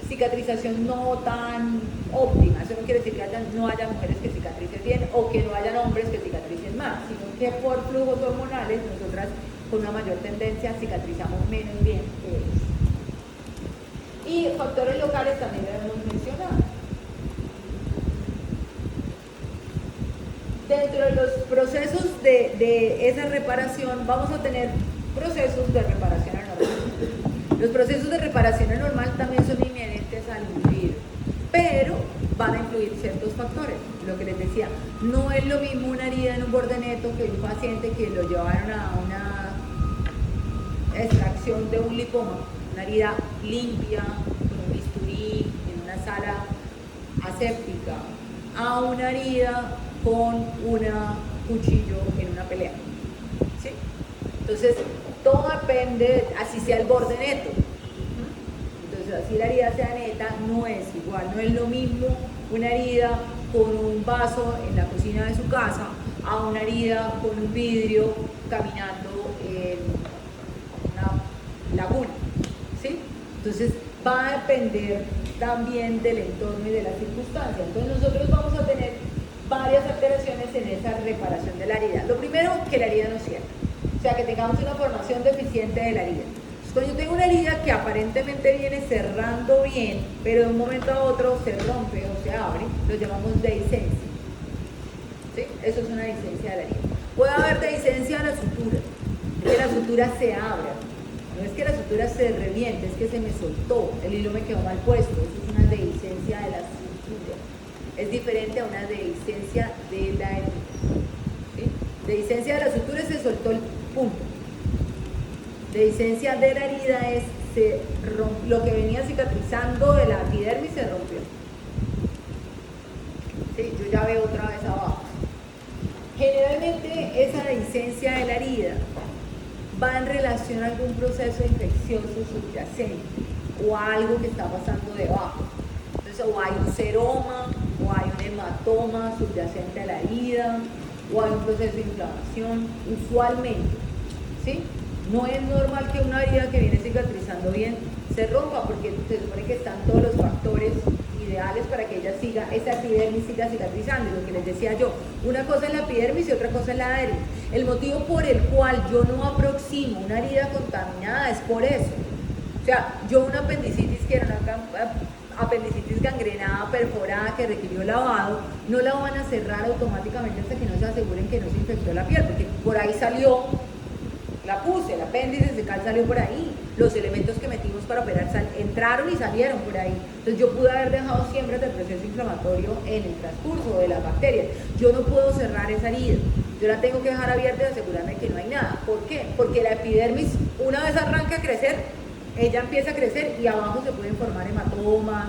cicatrización no tan óptima. Eso no quiere decir que no haya mujeres que cicatricen bien o que no hayan hombres que cicatricen mal, sino que por flujos hormonales nosotras con una mayor tendencia cicatrizamos menos bien que ellos. Y factores locales también debemos mencionar. Dentro de los procesos de esa reparación vamos a tener procesos de reparación anormal. Los procesos de reparación anormal también son inherentes al individuo, pero van a influir ciertos factores. Lo que les decía, no es lo mismo una herida en un borde neto que un paciente que lo llevaron a una extracción de un lipoma, una herida limpia, con un bisturí, en una sala aséptica, a una herida con un cuchillo en una pelea. ¿Sí? Entonces, todo depende, así sea el borde neto. Entonces, así la herida sea neta, no es igual, no es lo mismo una herida con un vaso en la cocina de su casa a una herida con un vidrio caminando en una laguna. ¿Sí? Entonces, va a depender también del entorno y de las circunstancias. Entonces, nosotros vamos a tener varias alteraciones en esa reparación de la herida. Lo primero, que la herida no cierre, o sea, que tengamos una formación deficiente de la herida. Entonces, cuando yo tengo una herida que aparentemente viene cerrando bien, pero de un momento a otro se rompe o se abre, lo llamamos dehiscencia. ¿Sí? Eso es una dehiscencia de la herida. Puede haber dehiscencia de la sutura, que la sutura se abra. No es que la sutura se reviente, es que se me soltó, el hilo me quedó mal puesto. Eso es una dehiscencia de la sutura. Es diferente a una dehiscencia de la herida. ¿Sí? Dehiscencia de la sutura es se soltó el punto. Dehiscencia de la herida es lo que venía cicatrizando de la epidermis se rompió. ¿Sí? Yo ya veo otra vez abajo. Generalmente esa dehiscencia de la herida va en relación a algún proceso infeccioso subyacente o a algo que está pasando debajo. Entonces, o hay un seroma, o hay un hematoma subyacente a la herida, o hay un proceso de inflamación, usualmente. ¿Sí? No es normal que una herida que viene cicatrizando bien se rompa, porque se supone que están todos los factores ideales para que ella siga, esa epidermis siga cicatrizando. Y lo que les decía yo, una cosa es la epidermis y otra cosa es la dermis. El motivo por el cual yo no aproximo una herida contaminada es por eso. O sea, yo una apendicitis que era una apendicitis gangrenada, perforada, que requirió lavado, no la van a cerrar automáticamente hasta que no se aseguren que no se infectó la piel, porque por ahí salió, la puse, el apéndice fecal salió por ahí, los elementos que metimos para operar entraron y salieron por ahí. Entonces yo pude haber dejado siembras del proceso inflamatorio en el transcurso de las bacterias. Yo no puedo cerrar esa herida, yo la tengo que dejar abierta y asegurarme que no hay nada. ¿Por qué? Porque la epidermis, una vez arranca a crecer, ella empieza a crecer y abajo se pueden formar hematomas,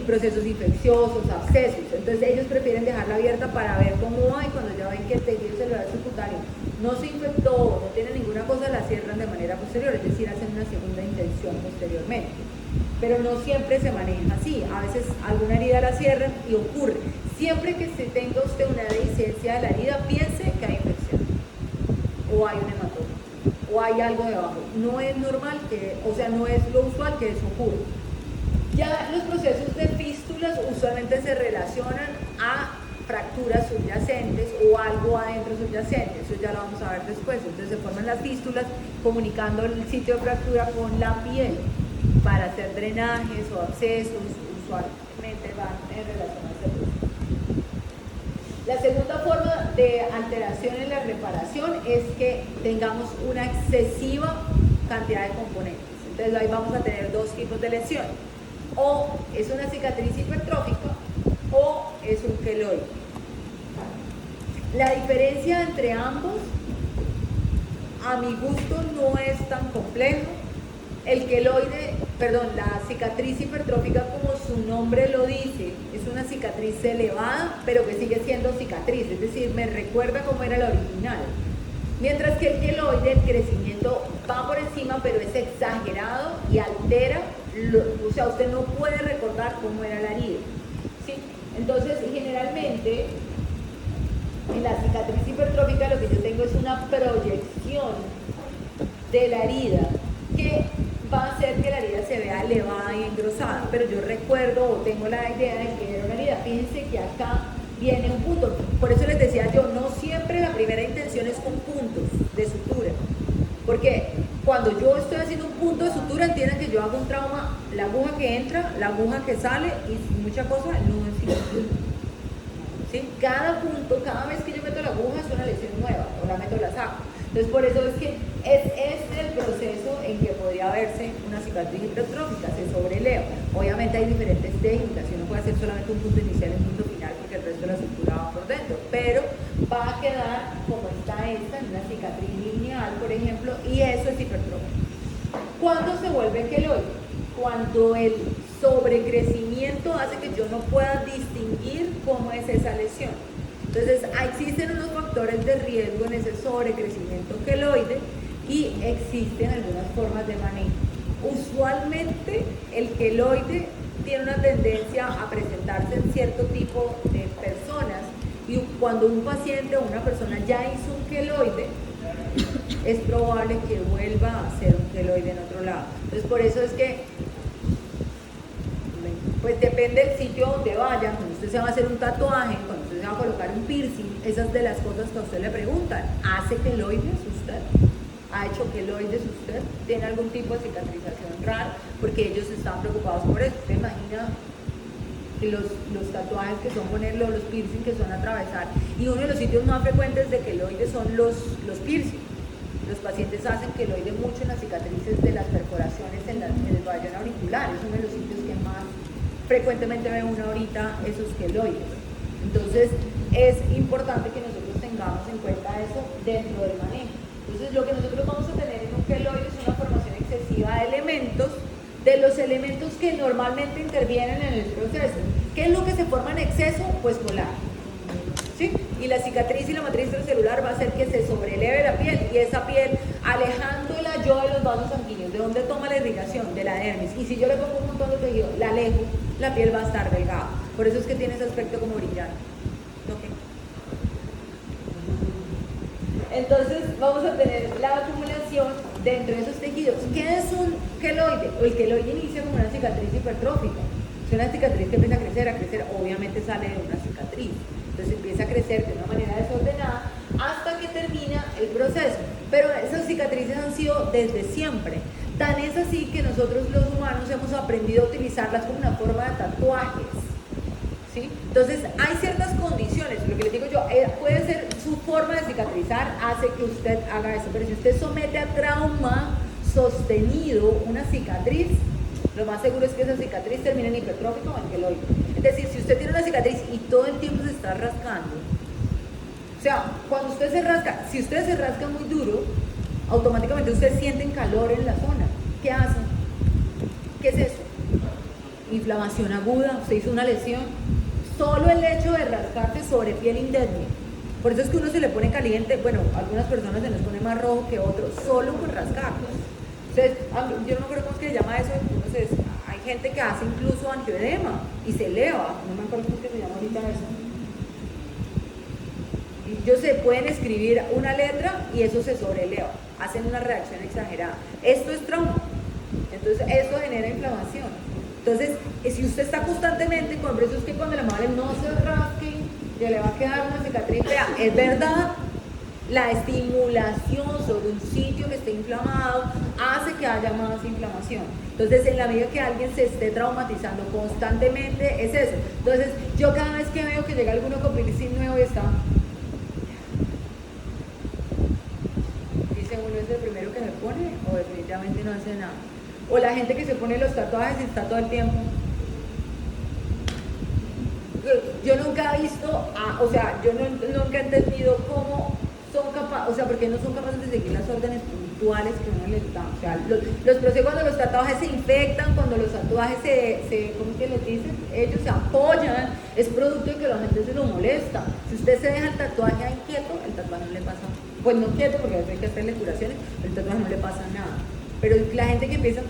procesos infecciosos, abscesos. Entonces ellos prefieren dejarla abierta para ver cómo va, y cuando ya ven que el tejido celular subcutáneo no se infectó, no tiene ninguna cosa, la cierran de manera posterior, es decir, hacen una segunda intención posteriormente. Pero no siempre se maneja así, a veces alguna herida la cierran y ocurre. Siempre que se tenga usted una dehiscencia de la herida, piense que hay infección o hay un hematoma o hay algo debajo. No es normal o sea, no es lo usual que eso ocurra. Ya los procesos de fístulas usualmente se relacionan a fracturas subyacentes o algo adentro subyacente, eso ya lo vamos a ver después. Entonces se forman las fístulas comunicando el sitio de fractura con la piel para hacer drenajes o accesos, usualmente van en relación a ese proceso. La segunda forma de alteración en la reparación es que tengamos una excesiva cantidad de componentes. Entonces ahí vamos a tener dos tipos de lesiones. o es una cicatriz hipertrófica o es un queloide. La diferencia entre ambos, a mi gusto, no es tan complejo. El queloide, perdón, la cicatriz hipertrófica, como su nombre lo dice, es una cicatriz elevada, pero que sigue siendo cicatriz, es decir, me recuerda cómo era la original. Mientras que el queloide, el crecimiento va por encima, pero es exagerado y altera, o sea, usted no puede recordar cómo era la herida, ¿sí? Entonces, generalmente, en la cicatriz hipertrófica lo que yo tengo es una proyección de la herida que va a hacer que la herida se vea elevada y engrosada, pero yo recuerdo o tengo la idea de que era una herida. Fíjense que acá viene un punto, por eso les decía yo, no siempre la primera intención es con puntos de sutura, porque cuando yo estoy haciendo un punto de sutura, entiendan que yo hago un trauma, la aguja que entra, la aguja que sale y mucha cosa no es igual. ¿Sí? Cada punto, cada vez que yo meto la aguja es una lesión nueva, o la meto, la saco. Entonces, por eso es que es este el proceso en que podría verse una cicatriz hipertrófica, se sobreleva. Obviamente hay diferentes técnicas, y uno puede hacer solamente un punto inicial y un punto final, porque el resto de la estructura va por dentro, pero va a quedar como está esta, en una cicatriz lineal, por ejemplo, y eso es hipertrófico. ¿Cuándo se vuelve queloide? Cuando el sobrecrecimiento hace que yo no pueda distinguir cómo es esa lesión. Entonces, existen unos factores de riesgo en ese sobrecrecimiento queloide y existen algunas formas de manejo. Usualmente, el queloide tiene una tendencia a presentarse en cierto tipo de personas, y cuando un paciente o una persona ya hizo un queloide, es probable que vuelva a hacer un queloide en otro lado. Entonces, por eso es que pues depende del sitio donde vayan. Cuando usted se va a hacer un tatuaje, cuando usted se va a colocar un piercing, esas de las cosas que a usted le preguntan. ¿Hace queloides usted? ¿Ha hecho queloides usted? ¿Tiene algún tipo de cicatrización rara? Porque ellos están preocupados por eso. Usted imagina que los tatuajes que son ponerlo, los piercing que son atravesar, y uno de los sitios más frecuentes de queloides son los piercing. Los pacientes hacen queloide mucho en las cicatrices de las perforaciones en el pabellón auricular, es uno de los sitios que más frecuentemente ve uno ahorita, esos queloides. Entonces es importante que nosotros tengamos en cuenta eso dentro del manejo. Entonces lo que nosotros vamos a tener en un queloide es una formación excesiva de elementos, de los elementos que normalmente intervienen en el proceso. ¿Qué es lo que se forma en exceso? Pues colágeno, ¿sí? Y la cicatriz y la matriz extracelular va a hacer que se sobreleve la piel, y esa piel, alejándola yo de los vasos sanguíneos, ¿de dónde toma la irrigación? De la dermis. Y si yo le pongo un montón de tejido, la alejo, la piel va a estar delgada. Por eso es que tiene ese aspecto como brillante. ¿Okay? Entonces vamos a tener la acumulación dentro de esos tejidos. ¿Qué es un queloide? El queloide inicia como una cicatriz hipertrófica. Es una cicatriz que empieza a crecer, obviamente sale de una cicatriz. Entonces empieza a crecer de una manera desordenada hasta que termina el proceso. Pero esas cicatrices han sido desde siempre. Tan es así que nosotros los humanos hemos aprendido a utilizarlas como una forma de tatuajes, ¿sí? Entonces hay ciertas condiciones, lo que les digo yo, puede ser su forma de cicatrizar, hace que usted haga eso, pero si usted somete a trauma sostenido una cicatriz, lo más seguro es que esa cicatriz termine en hipertrófico o en queloide. Es decir, si usted tiene una cicatriz y todo el tiempo se está rascando, o sea, cuando usted se rasca, si usted se rasca muy duro, automáticamente usted siente calor en la zona. ¿Qué hace? ¿Qué es eso? Inflamación aguda, usted hizo una lesión. Solo el hecho de rascarse sobre piel indemne. Por eso es que uno se le pone caliente, bueno, a algunas personas se les pone más rojo que otros, solo por rascarlos. Entonces, yo no me acuerdo cómo es que se llama eso, entonces hay gente que hace incluso angioedema y se eleva, no me acuerdo cómo es que se llama ahorita eso. Ellos se pueden escribir una letra y eso se sobreleva, hacen una reacción exagerada. Esto es trauma, entonces eso genera inflamación. Entonces, si usted está constantemente, por eso es que cuando la madre no se rasque, ya le va a quedar una cicatriz fea. Es verdad, la estimulación sobre un sitio que esté inflamado hace que haya más inflamación. Entonces, en la medida que alguien se esté traumatizando constantemente, es eso. Entonces, yo cada vez que veo que llega alguno con piercing nuevo y está... Dice uno, ¿es el primero que me pone? O definitivamente no hace nada. O la gente que se pone los tatuajes y está todo el tiempo. yo nunca he visto, o sea, yo nunca he entendido cómo son capaces, o sea, porque no son capaces de seguir las órdenes puntuales que uno les da. O sea, los procesos cuando los tatuajes se infectan, cuando los tatuajes ¿cómo que les dicen? Ellos se apoyan, es producto de que la gente se lo molesta. Si usted se deja el tatuaje ahí quieto, el tatuaje no le pasa, pues no quieto, porque a veces hay que hacerle curaciones, el tatuaje no le pasa nada. Pero la gente que empieza,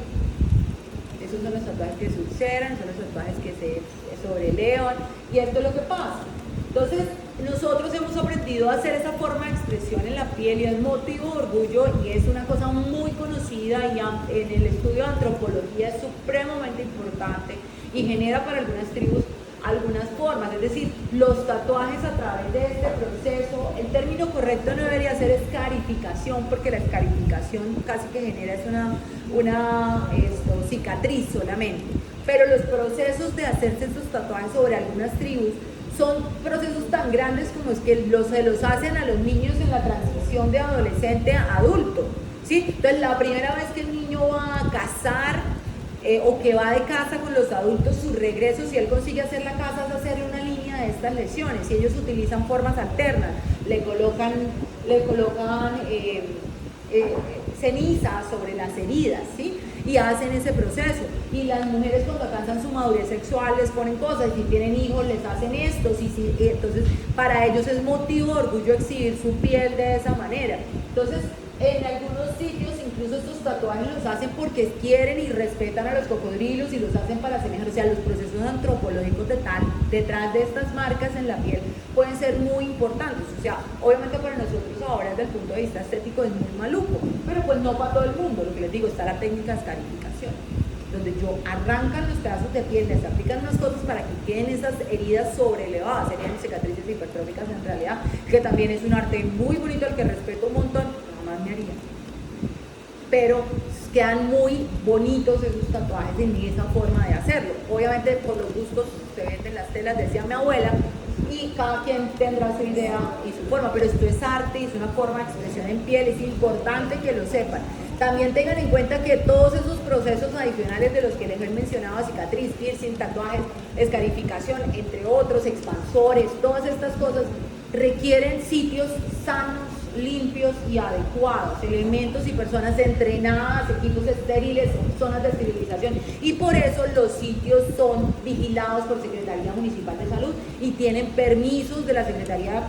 esos son los tatuajes que se ulceran, son los tatuajes que se sobrelevan, y esto es lo que pasa. Entonces, nosotros hemos aprendido a hacer esa forma de expresión en la piel y es motivo de orgullo y es una cosa muy conocida y en el estudio de antropología es supremamente importante y genera para algunas tribus algunas formas, es decir, los tatuajes a través de este proceso, el término correcto no debería ser escarificación, porque la escarificación casi que genera es una cicatriz solamente, pero los procesos de hacerse estos tatuajes sobre algunas tribus son procesos tan grandes como es que se los hacen a los niños en la transición de adolescente a adulto, ¿sí? Entonces la primera vez que el niño va a cazar o que va de casa con los adultos, su regreso, si él consigue hacer la casa, es hacerle una línea de estas lesiones, y ellos utilizan formas alternas, le colocan ceniza sobre las heridas, ¿sí? Y hacen ese proceso. Y las mujeres cuando alcanzan su madurez sexual les ponen cosas, y si tienen hijos les hacen esto, entonces para ellos es motivo de orgullo exhibir su piel de esa manera. Entonces, en algunos sitios incluso estos tatuajes los hacen porque quieren y respetan a los cocodrilos y los hacen para semejar, o sea, los procesos antropológicos detrás de estas marcas en la piel pueden ser muy importantes, o sea, obviamente para nosotros ahora desde el punto de vista estético es muy maluco, pero pues no para todo el mundo, lo que les digo, está la técnica de escarificación, donde arrancan los pedazos de piel, les aplican unas cosas para que queden esas heridas sobrelevadas, serían cicatrices hipertróficas en realidad, que también es un arte muy bonito al que respeto un montón, jamás me haría. Pero quedan muy bonitos esos tatuajes en esa forma de hacerlo. Obviamente por los gustos se venden las telas, decía mi abuela, y cada quien tendrá su idea y su forma, pero esto es arte y es una forma de expresión en piel, es importante que lo sepan. También tengan en cuenta que todos esos procesos adicionales de los que les he mencionado, cicatriz, piercing, tatuajes, escarificación, entre otros, expansores, todas estas cosas requieren sitios sanos, limpios y adecuados, elementos y personas entrenadas, equipos estériles, zonas de esterilización, y por eso los sitios son vigilados por Secretaría Municipal de Salud y tienen permisos de la Secretaría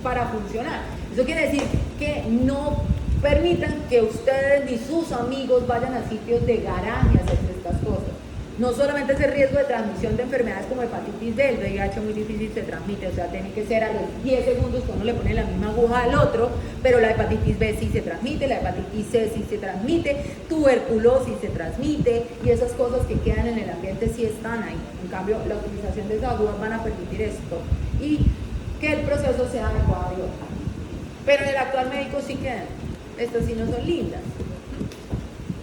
para funcionar. Eso quiere decir que no permitan que ustedes ni sus amigos vayan a sitios de garaje a hacer estas cosas. No solamente es el riesgo de transmisión de enfermedades como hepatitis B, el VIH muy difícil se transmite, o sea, tiene que ser a los 10 segundos que uno le pone la misma aguja al otro, pero la hepatitis B sí se transmite, la hepatitis C sí se transmite, tuberculosis se transmite, y esas cosas que quedan en el ambiente sí están ahí. En cambio, la utilización de esas agujas van a permitir esto, y que el proceso sea adecuado y óptimo. Pero en el actual médico sí quedan, estas sí no son lindas.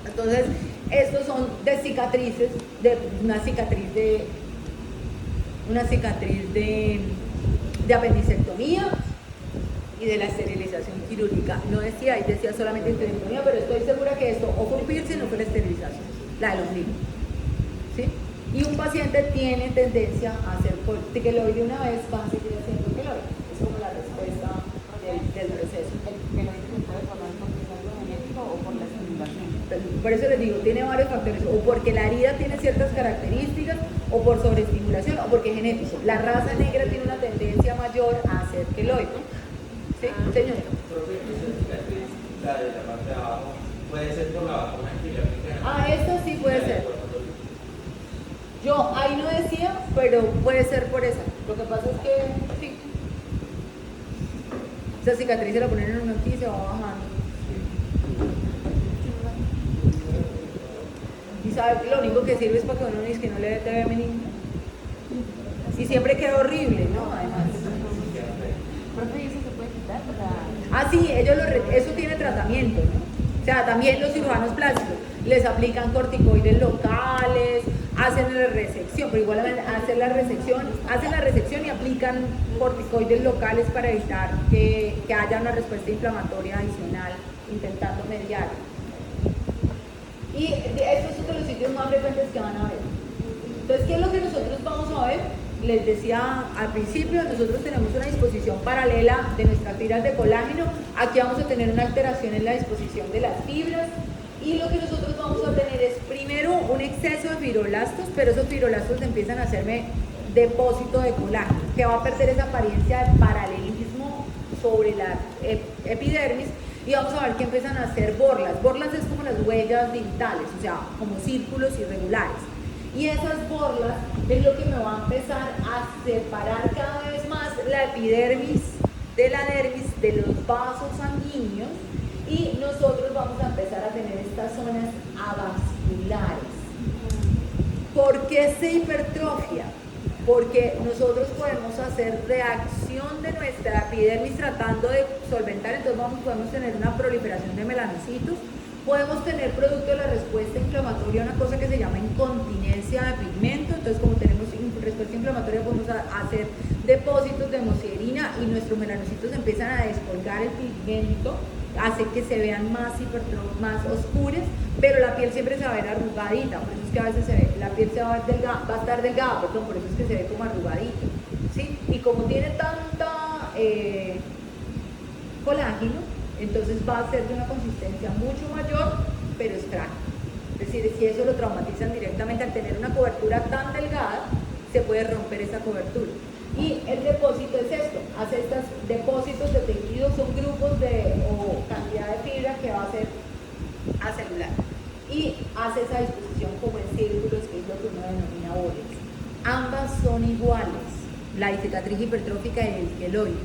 Entonces, estos son de cicatrices, de una cicatriz de apendicectomía y de la esterilización quirúrgica. No decía, ahí decía solamente esterectomía, pero estoy segura que esto o fue un piercing o fue la esterilización, la del ombligo, ¿sí? Y un paciente tiene tendencia a hacer keloide una vez, va a seguir haciendo keloide. Es como la respuesta del proceso. ¿El keloide se puede formar porque es algo genético o por la estimulación? Por eso les digo, tiene varios factores, o porque la herida tiene ciertas características, o por sobreestimulación, o porque es genético. La raza negra tiene una tendencia mayor a hacer keloide. ¿Sí, señor? La de la parte de abajo puede ser por la vacuna quirúrgica. Esto sí puede ser. Yo ahí no decía, pero puede ser por esa. Lo que pasa es que, sí. Esa cicatriz se la ponen en uno aquí y se va bajando. Y sabe que lo único que sirve es para que uno dice que no le dé TV menina. Y siempre queda horrible, ¿no? Además. ¿Profe, eso se puede quitar? O sea... Sí, eso tiene tratamiento, ¿no? O sea, también los cirujanos plásticos les aplican corticoides locales, hacen la resección, pero igual hacen la resección y aplican corticoides locales para evitar que haya una respuesta inflamatoria adicional, intentando mediar. Y estos son de los sitios más frecuentes que van a ver. Entonces, ¿qué es lo que nosotros vamos a ver? les decía al principio, nosotros tenemos una disposición paralela de nuestras fibras de colágeno. Aquí vamos a tener una alteración en la disposición de las fibras y lo que nosotros vamos a tener es primero un exceso de fibroblastos, pero esos fibroblastos empiezan a hacerme depósito de colágeno, que va a perder esa apariencia de paralelismo sobre la epidermis y vamos a ver que empiezan a hacer borlas. Borlas es como las huellas digitales, o sea, como círculos irregulares. Y esas borlas es lo que me va a empezar a separar cada vez más la epidermis de la dermis de los vasos sanguíneos y nosotros vamos a empezar a tener estas zonas avasculares. ¿Por qué se hipertrofia? Porque nosotros podemos hacer reacción de nuestra epidermis tratando de solventar, entonces podemos tener una proliferación de melanocitos. Podemos tener producto de la respuesta inflamatoria una cosa que se llama incontinencia de pigmento, entonces como tenemos respuesta inflamatoria podemos hacer depósitos de hemosiderina y nuestros melanocitos empiezan a descolgar el pigmento, hace que se vean más oscuras, pero la piel siempre se va a ver arrugadita, por eso es que a veces la piel se va a estar delgada, por eso es que se ve como arrugadito, ¿sí? Y como tiene tanta colágeno, entonces va a ser de una consistencia mucho mayor, pero es frágil. Es decir, si eso lo traumatizan directamente al tener una cobertura tan delgada, se puede romper esa cobertura. Y el depósito es esto, hace estos depósitos de tejido, son grupos o cantidad de fibra que va a ser acelular. Y hace esa disposición como en círculos, que es lo que uno denomina bolas. Ambas son iguales, la cicatriz hipertrófica y el queloide,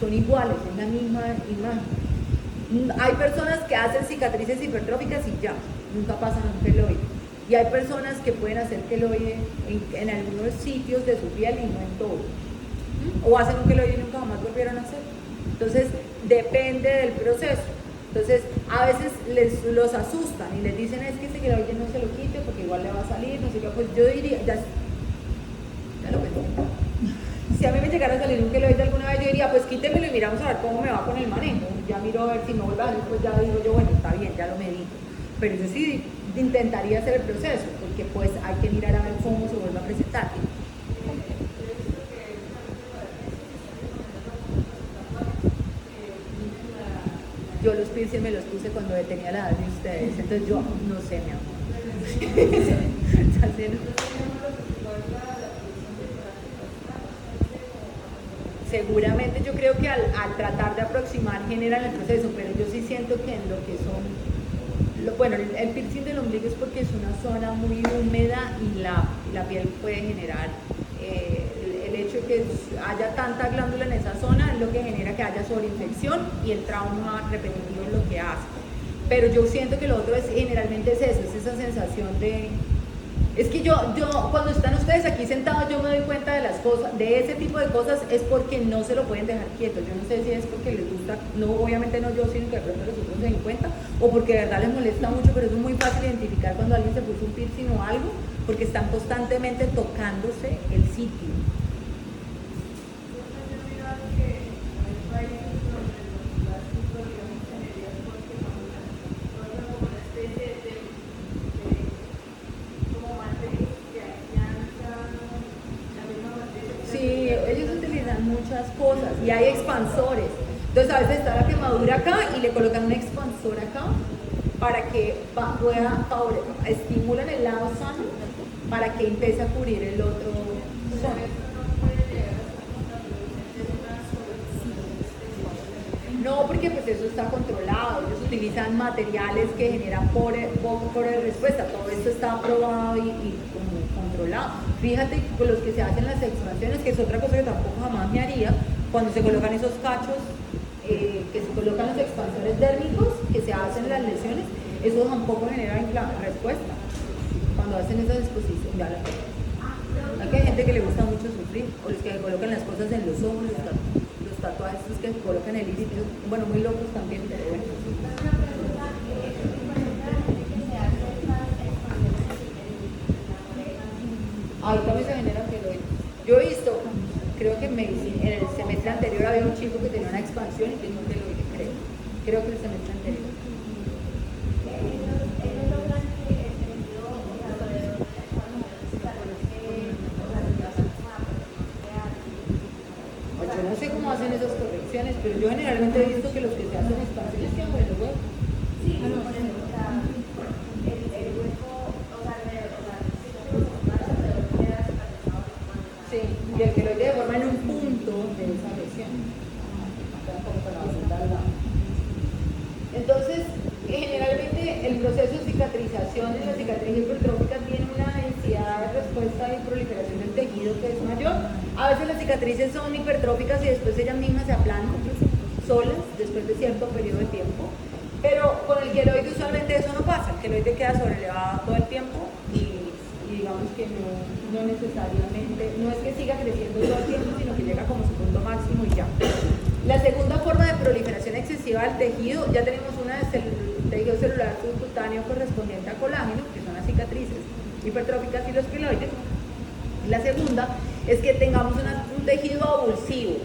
son iguales, es la misma imagen. Hay personas que hacen cicatrices hipertróficas y ya, nunca pasan a un queloide. Y hay personas que pueden hacer queloide en algunos sitios de su piel y no en todo. O hacen un queloide y nunca más volvieron a hacer. Entonces, depende del proceso. Entonces, a veces los asustan y les dicen es que ese queloide no se lo quite porque igual le va a salir, no sé qué. Pues yo diría, ya lo pensé. Si a mí me llegara a salir un queloide alguna vez, yo diría, pues quítemelo y miramos a ver cómo me va con el manejo. Ya miro a ver si me vuelve a salir, pues ya digo yo, bueno, está bien, ya lo medito. Pero yo sí intentaría hacer el proceso, porque pues hay que mirar a ver cómo se vuelve a presentar. Yo los piercing me los puse cuando tenía la edad de ustedes, entonces yo no sé, mi amor. Seguramente yo creo que al tratar de aproximar generan el proceso, pero yo sí siento que en lo que son, bueno, el piercing del ombligo es porque es una zona muy húmeda y la piel puede generar, el hecho de que haya tanta glándula en esa zona es lo que genera que haya sobreinfección y el trauma repetitivo es lo que hace. Pero yo siento que lo otro generalmente es eso, es esa sensación de... Es que yo cuando están ustedes aquí sentados, yo me doy cuenta de las cosas, de ese tipo de cosas, es porque no se lo pueden dejar quieto. Yo no sé si es porque les gusta, no, obviamente no yo, sino que de pronto los otros se den cuenta, o porque de verdad les molesta mucho, pero es muy fácil identificar cuando alguien se puso un piercing o algo, porque están constantemente tocándose el sitio. Muchas cosas y hay expansores, entonces a veces está la quemadura acá y le colocan un expansor acá para que pueda estimulan el lado sano para que empiece a cubrir el otro zona. No, porque pues eso está controlado, ellos utilizan materiales que generan por respuesta, todo esto está aprobado y como controlado. Fíjate con los que se hacen las expansiones, que es otra cosa que tampoco jamás me haría, cuando se colocan esos cachos, que se colocan los expansores dérmicos, que se hacen las lesiones, eso tampoco genera respuesta. Cuando hacen esa disposición, ya aquí hay gente que le gusta mucho sufrir, o los que colocan las cosas en los ojos, los tatuajes que colocan el iris, bueno, muy locos también, pero bueno. Ahí también se genera queloide. Yo he visto, creo que en el semestre anterior había un chico que tenía una expansión y tenía un queloide, creo que el semestre anterior. hacen esas correcciones, pero yo generalmente he visto que los que se hacen expansiones quedan por el hueco. Sí, por ejemplo, o sea, el hueco, o sea, Sí, y el queloide deforma en un punto de esa lesión. Entonces, generalmente el proceso de cicatrización en la cicatriz hipertrófica tiene una densidad de respuesta y proliferación del tejido que es mayor. A veces las cicatrices son hipertróficas y después ellas mismas se aplanan solas después de cierto periodo de tiempo. Pero con el queloide usualmente eso no pasa. El queloide queda sobrelevado todo el tiempo y digamos que no necesariamente, no es que siga creciendo todo el tiempo, sino que llega como su punto máximo y ya. La segunda forma de proliferación excesiva del tejido, ya tenemos una de tejido celular subcutáneo correspondiente a colágeno, que son las cicatrices hipertróficas y los queloides. La segunda es que tengamos un tejido avulsivo,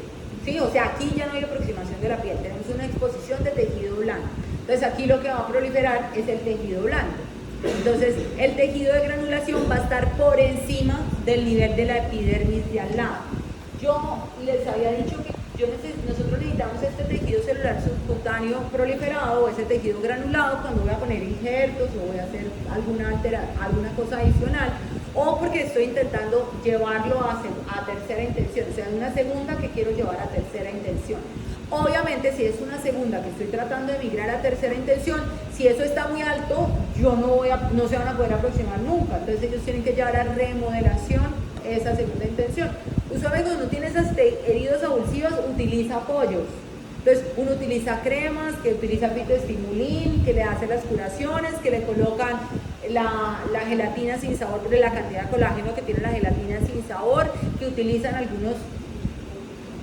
¿sí? O sea, aquí ya no hay aproximación de la piel, tenemos una exposición de tejido blando. Entonces aquí lo que va a proliferar es el tejido blando. Entonces el tejido de granulación va a estar por encima del nivel de la epidermis de al lado. Yo les había dicho que nosotros necesitamos este tejido celular subcutáneo proliferado o ese tejido granulado cuando voy a poner injertos o voy a hacer alguna cosa adicional, o porque estoy intentando llevarlo a tercera intención, o sea, una segunda que quiero llevar a tercera intención. Obviamente, si es una segunda que estoy tratando de migrar a tercera intención, si eso está muy alto, no se van a poder aproximar nunca. Entonces ellos tienen que llevar a remodelación esa segunda intención. Usualmente cuando uno tiene esas heridas avulsivas, utiliza apoyos. Entonces uno utiliza cremas, que utiliza fitoestimulín, que le hace las curaciones, que le colocan la gelatina sin sabor, porque la cantidad de colágeno que tiene la gelatina sin sabor, que utilizan algunos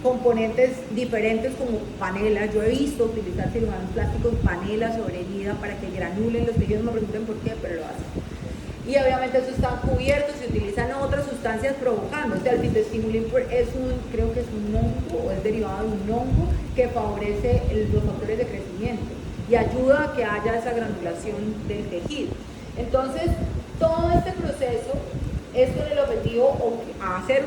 componentes diferentes como panela. Yo he visto utilizar cirujanos plásticos panela sobre herida para que granulen los tejidos, no me pregunten por qué, pero lo hacen. Y obviamente eso están cubiertos, se utilizan otras sustancias provocando. O sea, el fitoestimulín creo que es un hongo o es derivado de un hongo que favorece los factores de crecimiento y ayuda a que haya esa granulación del tejido. Entonces, todo este proceso es con el objetivo o hacer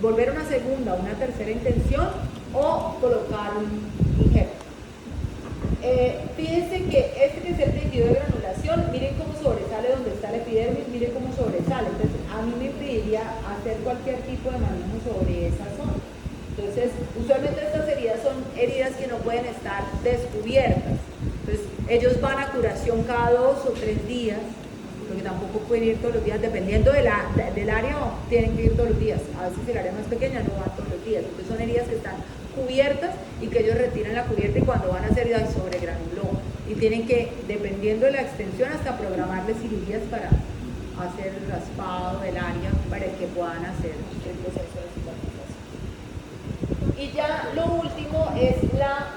volver una segunda o una tercera intención o colocar un injerto. Fíjense que este que es el tejido de granulación, miren cómo sobresale donde está la epidermis, miren cómo sobresale. Entonces, a mí me impediría hacer cualquier tipo de manejo sobre esa zona. Entonces, usualmente estas heridas son heridas que no pueden estar descubiertas. Entonces, ellos van a curación cada 2 o 3 días, porque tampoco pueden ir todos los días, dependiendo del área, tienen que ir todos los días. A veces el área más pequeña no va todos los días. Entonces, son heridas que están cubiertas y que ellos retiran la cubierta y cuando van a hacer sobre granulón. Y tienen que, dependiendo de la extensión, hasta programarles cirugías para hacer el raspado del área para que puedan hacer el proceso de cicatrización. Y ya lo último es la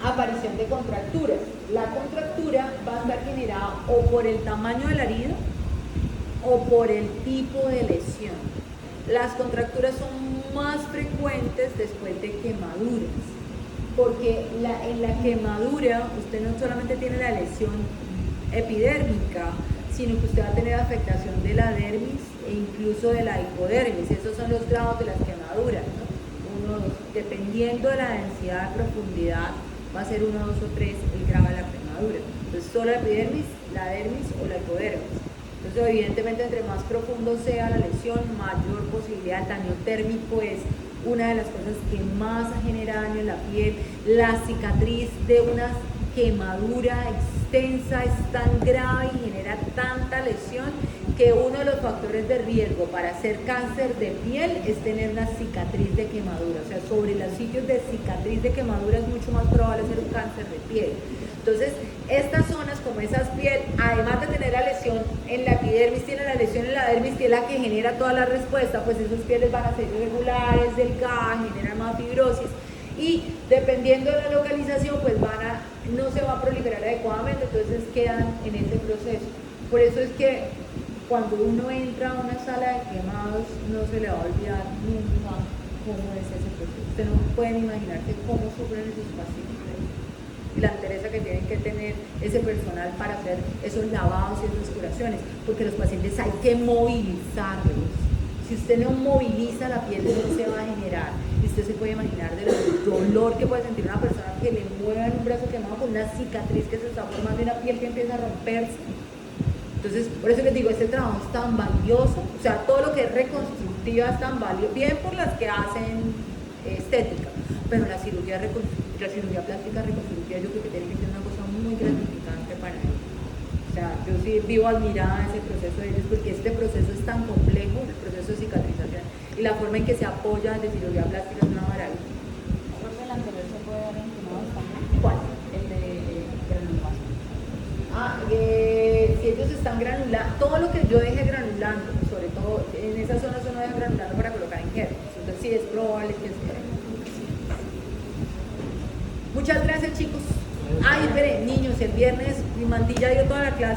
aparición de contracturas. La contractura va a estar generada o por el tamaño de la herida o por el tipo de lesión. Las contracturas son más frecuentes después de quemaduras, porque en la quemadura usted no solamente tiene la lesión epidérmica, sino que usted va a tener afectación de la dermis e incluso de la hipodermis. Esos son los grados de las quemaduras, ¿no? Dependiendo de la densidad de profundidad, va a ser 1, 2 o 3 el grado de la quemadura. Entonces, solo la epidermis, la dermis o la hipodermis. Entonces, evidentemente, entre más profundo sea la lesión, mayor posibilidad. El daño térmico es una de las cosas que más genera daño en la piel. La cicatriz de una quemadura extensa es tan grave y genera tanta lesión que uno de los factores de riesgo para hacer cáncer de piel es tener una cicatriz de quemadura. O sea, sobre los sitios de cicatriz de quemadura es mucho más probable hacer un cáncer de piel. Entonces, estas zonas como esas piel, además de tener la lesión en la epidermis, tiene la lesión en la dermis, que es la que genera toda la respuesta, pues esas pieles van a ser irregulares, delgadas, generan más fibrosis y dependiendo de la localización, pues no se va a proliferar adecuadamente, entonces quedan en ese proceso. Por eso es que cuando uno entra a una sala de quemados, no se le va a olvidar nunca cómo es ese proceso. Ustedes no pueden imaginarse cómo sufren esos pacientes. Y la entereza que tienen que tener ese personal para hacer esos lavados y esas curaciones, porque los pacientes hay que movilizarlos. O Si usted no moviliza la piel, no se va a generar. Y usted se puede imaginar del dolor que puede sentir una persona que le mueva en un brazo quemado con una cicatriz que se está formando y una piel que empieza a romperse. Entonces, por eso les digo, este trabajo es tan valioso, o sea, todo lo que es reconstructiva es tan valioso, bien por las que hacen estética, pero la cirugía plástica reconstructiva yo creo que tiene que ser una cosa muy gratificante para ellos. O sea, yo sí vivo admirada ese proceso de ellos porque este proceso es tan complejo, el proceso de cicatrización, y la forma en que se apoya de cirugía plástica es una maravilla. Creo que el anterior se puede dar en que no bastante. ¿Cuál? El de granulación. Si ellos están granulando, todo lo que yo deje granulando, sobre todo en esa zona uno deja granulando para colocar en gel. Entonces sí es probable que esté. Muchas gracias, chicos. Ay, espere, niños, el viernes mi mantilla dio toda la clase.